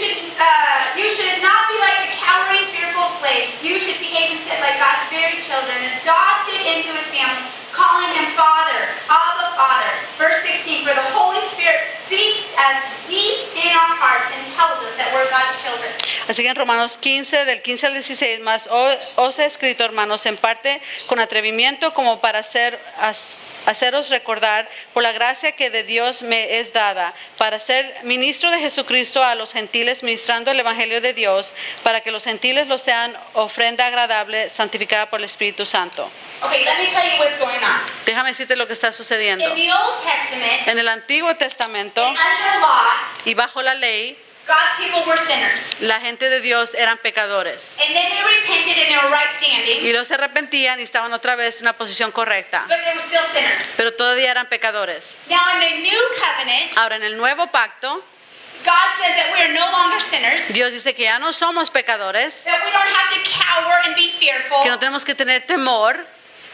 [SPEAKER 1] should not be like the cowering, fearful slaves. You should behave instead like God's very children, adopted into his family, calling him Father, Abba, Father. Verse 16, for the Holy Spirit speaks as deep in our hearts and tells us that we're God's children.
[SPEAKER 2] así que en Romanos 15, del 15 al 16, más os he escrito, hermanos, en parte con atrevimiento como para haceros recordar por la gracia que de Dios me es dada, para ser ministro de Jesucristo a los gentiles, ministrando el Evangelio de Dios, para que los gentiles lo sean ofrenda agradable, santificada por el Espíritu Santo.
[SPEAKER 1] Okay, let me tell you what's going on.
[SPEAKER 2] Déjame decirte lo que está sucediendo.
[SPEAKER 1] In the Old Testament,
[SPEAKER 2] En el Antiguo Testamento
[SPEAKER 1] under law,
[SPEAKER 2] y bajo la ley,
[SPEAKER 1] God's people were sinners.
[SPEAKER 2] la gente de Dios eran pecadores.
[SPEAKER 1] And then they repented and they were right standing,
[SPEAKER 2] Y los se arrepentían y estaban otra vez en una posición correcta.
[SPEAKER 1] but they were still sinners.
[SPEAKER 2] Pero todavía eran pecadores.
[SPEAKER 1] Now in the new covenant,
[SPEAKER 2] Ahora en el nuevo pacto,
[SPEAKER 1] God says that we are no longer sinners,
[SPEAKER 2] Dios dice que ya no somos pecadores,
[SPEAKER 1] that we don't have to cower and be fearful,
[SPEAKER 2] que no tenemos que tener temor,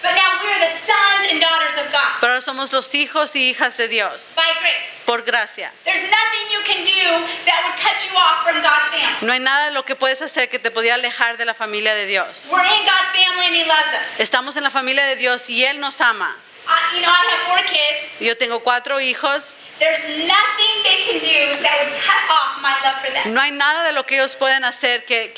[SPEAKER 1] but now we're the sons and daughters of God
[SPEAKER 2] pero somos los hijos y hijas de Dios,
[SPEAKER 1] by grace.
[SPEAKER 2] por gracia.
[SPEAKER 1] There's nothing you can do that would cut you off from God's family.
[SPEAKER 2] No hay nada de lo que puedes hacer que te podía alejar de la familia de Dios.
[SPEAKER 1] We're in God's family and He loves us.
[SPEAKER 2] Estamos en la familia de Dios y Él nos ama.
[SPEAKER 1] I have 4 kids.
[SPEAKER 2] Yo tengo 4 hijos.
[SPEAKER 1] There's nothing they can do that would cut off my love for them.
[SPEAKER 2] No hay nada de lo que ellos pueden hacer que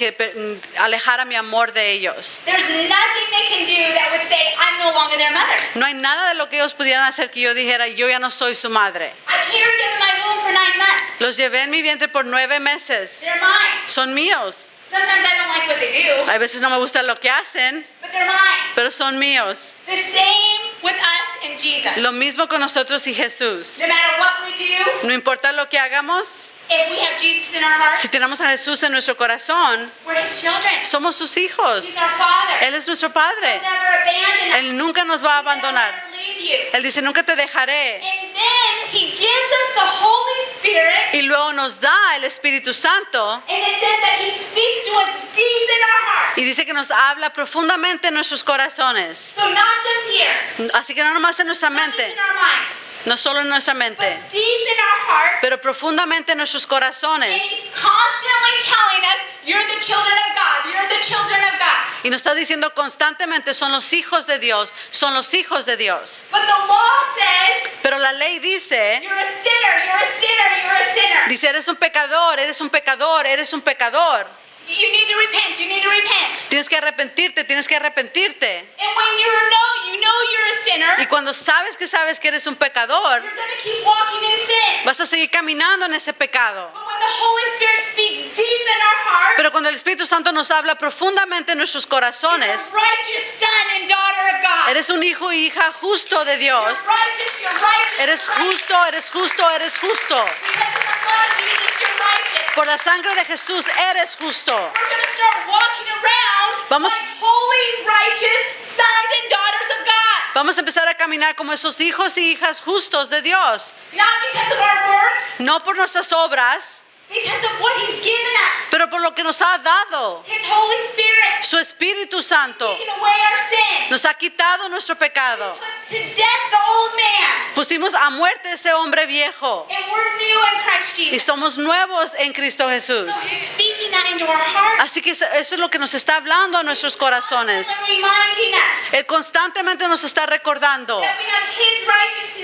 [SPEAKER 2] alejara mi amor de ellos.
[SPEAKER 1] There's nothing they can do that would say, I'm no longer their mother.
[SPEAKER 2] No hay nada de lo que ellos pudieran hacer que yo dijera, yo ya no soy su madre.
[SPEAKER 1] I carried them in my womb for 9 months.
[SPEAKER 2] Los llevé en mi vientre por 9 meses.
[SPEAKER 1] They're mine.
[SPEAKER 2] Son míos.
[SPEAKER 1] Sometimes I don't like what they do,
[SPEAKER 2] A veces no me gusta lo que hacen,
[SPEAKER 1] but they're mine.
[SPEAKER 2] pero son míos.
[SPEAKER 1] The same with us and Jesus.
[SPEAKER 2] Lo mismo con nosotros y Jesús.
[SPEAKER 1] No matter what we do,
[SPEAKER 2] No importa lo que hagamos,
[SPEAKER 1] if we have Jesus in our heart,
[SPEAKER 2] si tenemos a Jesús en nuestro corazón,
[SPEAKER 1] we're His children.
[SPEAKER 2] somos sus hijos.
[SPEAKER 1] He's our Father.
[SPEAKER 2] Él es nuestro
[SPEAKER 1] He'll
[SPEAKER 2] Padre.
[SPEAKER 1] never abandon us.
[SPEAKER 2] Él nunca nos va a
[SPEAKER 1] He'll never
[SPEAKER 2] abandonar.
[SPEAKER 1] leave you.
[SPEAKER 2] Él dice, nunca te dejaré.
[SPEAKER 1] And then He gives us the Holy Spirit,
[SPEAKER 2] Y luego nos da el Espíritu Santo
[SPEAKER 1] and it says that He speaks to us deep in our heart.
[SPEAKER 2] y dice que nos habla profundamente en nuestros corazones.
[SPEAKER 1] So not just here,
[SPEAKER 2] Así que no nomás en nuestra
[SPEAKER 1] not just
[SPEAKER 2] mente,
[SPEAKER 1] in our mind,
[SPEAKER 2] no solo en nuestra
[SPEAKER 1] but
[SPEAKER 2] mente,
[SPEAKER 1] deep in our heart.
[SPEAKER 2] pero profundamente en nuestros
[SPEAKER 1] And
[SPEAKER 2] corazones.
[SPEAKER 1] He's constantly telling us, you're the children of God, you're the children of God.
[SPEAKER 2] Y nos está diciendo constantemente, son los hijos de Dios, son los hijos de Dios.
[SPEAKER 1] But the law says,
[SPEAKER 2] Pero la ley dice,
[SPEAKER 1] you're a sinner, you're a sinner, you're a sinner.
[SPEAKER 2] dice, eres un pecador, eres un pecador, eres un pecador.
[SPEAKER 1] You need to repent, you need to repent.
[SPEAKER 2] Tienes que arrepentirte, tienes que arrepentirte.
[SPEAKER 1] And when you know you're a sinner,
[SPEAKER 2] Y cuando sabes que eres un pecador,
[SPEAKER 1] you're going to keep walking in sin.
[SPEAKER 2] vas a seguir caminando en ese pecado.
[SPEAKER 1] But when the Holy Spirit speaks deep in our heart,
[SPEAKER 2] Pero cuando el Espíritu Santo nos habla profundamente en nuestros
[SPEAKER 1] you're a
[SPEAKER 2] corazones,
[SPEAKER 1] righteous son and daughter of God.
[SPEAKER 2] eres un hijo y hija justo de Dios.
[SPEAKER 1] You're righteous, you're righteous.
[SPEAKER 2] Eres
[SPEAKER 1] you're righteous.
[SPEAKER 2] justo, eres justo, eres justo.
[SPEAKER 1] Because of the blood of Jesus, you're righteous.
[SPEAKER 2] Por la sangre de Jesús eres justo.
[SPEAKER 1] We're going to start walking around
[SPEAKER 2] Vamos-
[SPEAKER 1] like holy, righteous sons and daughters of God.
[SPEAKER 2] Vamos a empezar a caminar como esos hijos y hijas justos de Dios.
[SPEAKER 1] Not because of our works,
[SPEAKER 2] No por nuestras obras,
[SPEAKER 1] because of what He's given us.
[SPEAKER 2] pero por lo que nos ha dado.
[SPEAKER 1] His Holy Spirit
[SPEAKER 2] Su Espíritu Santo
[SPEAKER 1] taking away our sin.
[SPEAKER 2] nos ha quitado nuestro pecado.
[SPEAKER 1] Put to death the old man.
[SPEAKER 2] Pusimos a muerte ese hombre viejo
[SPEAKER 1] And we're new in Christ
[SPEAKER 2] y
[SPEAKER 1] Jesus.
[SPEAKER 2] somos nuevos en Cristo Jesús.
[SPEAKER 1] So He's speaking that into our hearts.
[SPEAKER 2] Así que eso es lo que nos está hablando a nuestros corazones.
[SPEAKER 1] And reminding us
[SPEAKER 2] Él constantemente nos está recordando
[SPEAKER 1] that we have His
[SPEAKER 2] que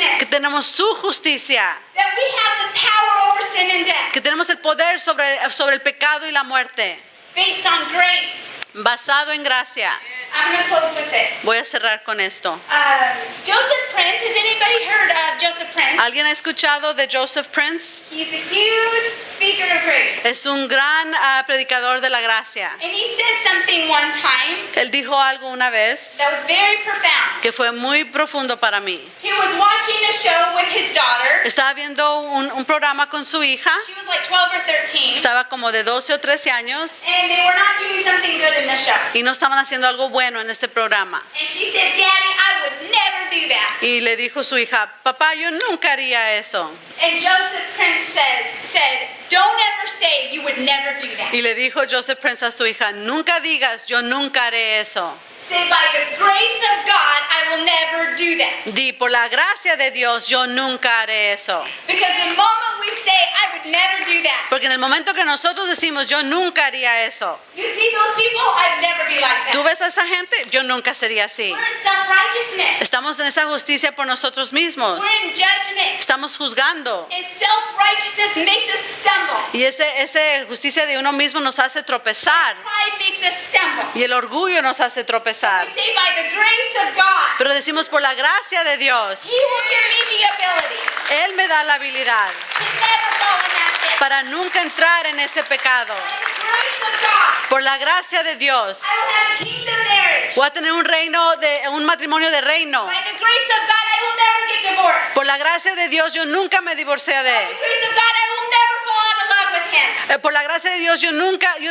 [SPEAKER 1] righteousness.
[SPEAKER 2] tenemos su justicia,
[SPEAKER 1] That we have the power over sin and death.
[SPEAKER 2] que tenemos el poder sobre el pecado y la muerte,
[SPEAKER 1] Based on grace.
[SPEAKER 2] basado en gracia.
[SPEAKER 1] I'm going to close with this.
[SPEAKER 2] Voy a cerrar con esto.
[SPEAKER 1] Joseph Prince. Has anybody heard of Joseph Prince?
[SPEAKER 2] ¿Alguien ha escuchado de Joseph Prince?
[SPEAKER 1] He's a huge speaker of grace.
[SPEAKER 2] Es un gran predicador de la gracia.
[SPEAKER 1] And he said something one time
[SPEAKER 2] Él dijo algo una vez
[SPEAKER 1] that was very profound.
[SPEAKER 2] que fue muy profundo para mí.
[SPEAKER 1] He was watching a show with his daughter.
[SPEAKER 2] Estaba viendo un programa con su hija.
[SPEAKER 1] She was like 12 or 13.
[SPEAKER 2] Estaba como de 12 o 13 años
[SPEAKER 1] And they were not doing something good in the show.
[SPEAKER 2] y no estaban haciendo algo bueno en este programa.
[SPEAKER 1] And she said, Daddy, I would never do that.
[SPEAKER 2] Y le dijo su hija, papá, yo nunca haría eso.
[SPEAKER 1] And Joseph Prince said, don't ever say you would never do that.
[SPEAKER 2] Y le dijo Joseph Prince a su hija, nunca digas, yo nunca haré eso.
[SPEAKER 1] Say, by the grace of God, I will never do that.
[SPEAKER 2] Di, por la gracia de Dios, yo nunca haré eso.
[SPEAKER 1] Because the moment we say, I would never do that,
[SPEAKER 2] Porque en el momento que nosotros decimos, yo nunca haría eso.
[SPEAKER 1] you see those people, I'd never be like
[SPEAKER 2] ¿Tú
[SPEAKER 1] that.
[SPEAKER 2] ves a esa gente? Yo nunca sería así.
[SPEAKER 1] We're in self-righteousness.
[SPEAKER 2] Estamos en esa justicia por nosotros mismos.
[SPEAKER 1] We're in judgment.
[SPEAKER 2] Estamos juzgando.
[SPEAKER 1] And self-righteousness makes us stumble.
[SPEAKER 2] Y esa justicia de uno mismo nos hace tropezar.
[SPEAKER 1] Pride makes us stumble.
[SPEAKER 2] Y el orgullo nos hace tropezar.
[SPEAKER 1] We say, by the grace of God,
[SPEAKER 2] Pero decimos, por la gracia de Dios,
[SPEAKER 1] He will give me the ability
[SPEAKER 2] Él me da la habilidad
[SPEAKER 1] to never fall in that sin.
[SPEAKER 2] para nunca entrar en ese pecado.
[SPEAKER 1] By the grace of God,
[SPEAKER 2] Por la gracia de Dios,
[SPEAKER 1] I will have a kingdom marriage.
[SPEAKER 2] voy a tener un matrimonio de reino.
[SPEAKER 1] By the grace of God, I will never get divorced.
[SPEAKER 2] Por la gracia de Dios, yo nunca me
[SPEAKER 1] By the
[SPEAKER 2] divorciaré.
[SPEAKER 1] grace of God, I will never fall out of love with Him.
[SPEAKER 2] Por la gracia de Dios, yo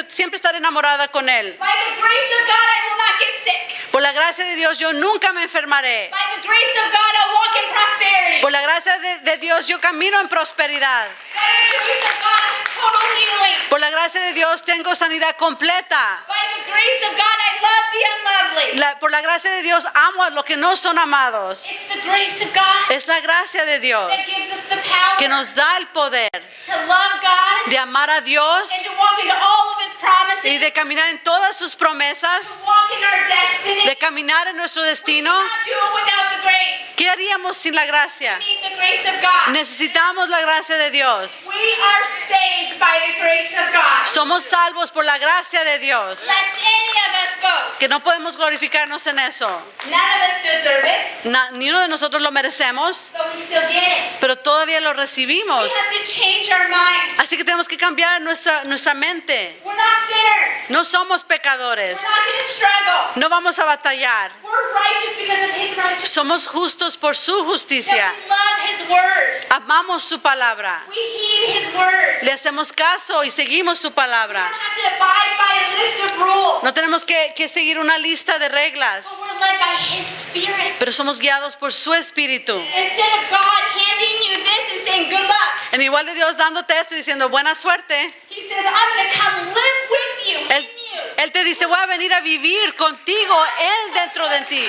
[SPEAKER 2] siempre estaré enamorada con Él.
[SPEAKER 1] By the grace of God, I will not get sick.
[SPEAKER 2] Por la gracia de Dios, yo nunca me enfermaré.
[SPEAKER 1] By the grace of God, I'll walk in prosperity.
[SPEAKER 2] Por la gracia de Dios, yo camino en prosperidad.
[SPEAKER 1] By the grace of God, I have total healing.
[SPEAKER 2] Por la gracia de Dios, tengo sanidad completa.
[SPEAKER 1] By the grace of God, I love the unlovely.
[SPEAKER 2] Por la gracia de Dios, amo a los que no son amados.
[SPEAKER 1] It's the grace of God
[SPEAKER 2] Es la gracia de Dios
[SPEAKER 1] that gives us the power
[SPEAKER 2] que nos da el poder
[SPEAKER 1] to love God
[SPEAKER 2] de amar a Dios
[SPEAKER 1] and to walk into all of His promises,
[SPEAKER 2] y de caminar en todas sus promesas,
[SPEAKER 1] to walk in our destiny.
[SPEAKER 2] de caminar en nuestro
[SPEAKER 1] We
[SPEAKER 2] destino.
[SPEAKER 1] cannot do it without the grace.
[SPEAKER 2] ¿Qué haríamos sin la gracia?
[SPEAKER 1] We need the grace of God.
[SPEAKER 2] Necesitamos la gracia de Dios.
[SPEAKER 1] We are saved by the grace of God.
[SPEAKER 2] Somos salvos por la gracia de Dios.
[SPEAKER 1] Lest any of us boast.
[SPEAKER 2] Que no podemos glorificarnos en eso.
[SPEAKER 1] None of us deserve it,
[SPEAKER 2] Ni uno de nosotros lo merecemos,
[SPEAKER 1] but we still get it.
[SPEAKER 2] pero todavía lo
[SPEAKER 1] We
[SPEAKER 2] recibimos.
[SPEAKER 1] have to change our mind.
[SPEAKER 2] Así que tenemos que cambiar nuestra mente.
[SPEAKER 1] We're not sinners.
[SPEAKER 2] No somos pecadores.
[SPEAKER 1] We're not going to struggle.
[SPEAKER 2] No vamos a batallar.
[SPEAKER 1] We're righteous because of His righteousness.
[SPEAKER 2] Somos justos por su justicia.
[SPEAKER 1] That we love His word.
[SPEAKER 2] Amamos su palabra.
[SPEAKER 1] We heed His word.
[SPEAKER 2] Le hacemos caso y seguimos su
[SPEAKER 1] We
[SPEAKER 2] palabra.
[SPEAKER 1] don't have to abide by a list of rules.
[SPEAKER 2] No tenemos que seguir una lista de reglas,
[SPEAKER 1] But we're led by His Spirit.
[SPEAKER 2] pero somos guiados por su espíritu.
[SPEAKER 1] Instead of God handing you this and saying good luck,
[SPEAKER 2] En igual de Dios dándote esto y diciendo buena suerte,
[SPEAKER 1] He says, I'm going to come live with you,
[SPEAKER 2] Él,
[SPEAKER 1] in you.
[SPEAKER 2] Él te dice, voy a venir a vivir contigo, Él dentro de ti.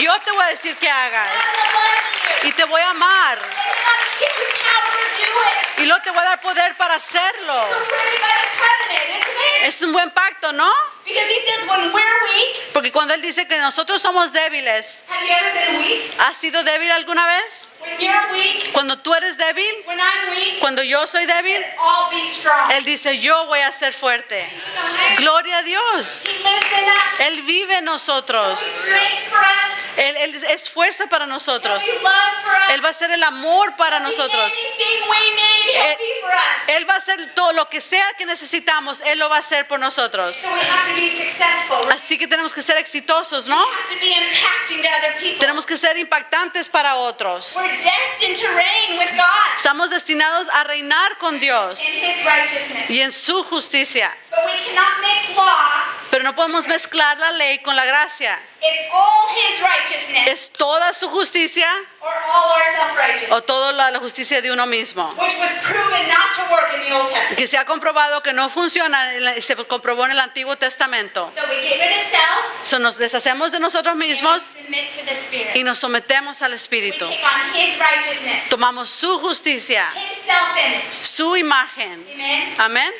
[SPEAKER 2] Yo te voy a decir que hagas
[SPEAKER 1] I'm going to love you.
[SPEAKER 2] y te voy a amar.
[SPEAKER 1] And then I'm going to give you power to do it.
[SPEAKER 2] Y luego te voy a dar poder para hacerlo.
[SPEAKER 1] So we're by the covenant, isn't it?
[SPEAKER 2] Es un buen pacto, ¿no?
[SPEAKER 1] Because He says when we're weak,
[SPEAKER 2] Porque cuando Él dice que nosotros somos débiles,
[SPEAKER 1] have you ever been weak?
[SPEAKER 2] ¿has sido débil alguna vez?
[SPEAKER 1] When you're weak,
[SPEAKER 2] Cuando tú eres débil,
[SPEAKER 1] when I'm weak,
[SPEAKER 2] cuando yo soy débil,
[SPEAKER 1] I'll be strong.
[SPEAKER 2] Él dice, yo voy a ser fuerte.
[SPEAKER 1] God,
[SPEAKER 2] Gloria a Dios.
[SPEAKER 1] He lives in us.
[SPEAKER 2] Él vive en nosotros.
[SPEAKER 1] He's strength for us.
[SPEAKER 2] Él es fuerza para nosotros.
[SPEAKER 1] He'll be love for us.
[SPEAKER 2] Él va a ser el amor para
[SPEAKER 1] He'll be
[SPEAKER 2] nosotros.
[SPEAKER 1] anything we need, He'll
[SPEAKER 2] Él-
[SPEAKER 1] be for us.
[SPEAKER 2] Él va a hacer todo lo que sea que necesitamos. Él lo va a hacer por nosotros.
[SPEAKER 1] So we have to be successful. We
[SPEAKER 2] Así que tenemos que ser exitosos, ¿no?
[SPEAKER 1] have to be impacting to other people.
[SPEAKER 2] Tenemos que ser impactantes para otros.
[SPEAKER 1] We're destined to reign with God
[SPEAKER 2] Estamos destinados a reinar con Dios
[SPEAKER 1] in His righteousness.
[SPEAKER 2] y en su justicia.
[SPEAKER 1] But we cannot mix law.
[SPEAKER 2] Pero no podemos mezclar la ley con la gracia.
[SPEAKER 1] It's all His righteousness
[SPEAKER 2] Es toda su justicia
[SPEAKER 1] or all our self-righteousness,
[SPEAKER 2] o toda la justicia de uno mismo.
[SPEAKER 1] which was proven not to work in the Old Testament.
[SPEAKER 2] Que se ha comprobado que no funciona, se comprobó en el Antiguo Testamento.
[SPEAKER 1] So we get rid of self
[SPEAKER 2] So, nos deshacemos de nosotros
[SPEAKER 1] and we
[SPEAKER 2] mismos
[SPEAKER 1] submit to the Spirit.
[SPEAKER 2] y nos sometemos al
[SPEAKER 1] We
[SPEAKER 2] Espíritu.
[SPEAKER 1] take on His righteousness,
[SPEAKER 2] Tomamos su justicia,
[SPEAKER 1] His self-image.
[SPEAKER 2] su imagen.
[SPEAKER 1] Amen.
[SPEAKER 2] Amén.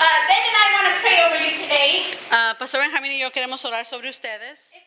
[SPEAKER 1] Ben and I want to pray over you today.
[SPEAKER 2] Pastor Benjamín y yo queremos orar sobre ustedes.
[SPEAKER 1] If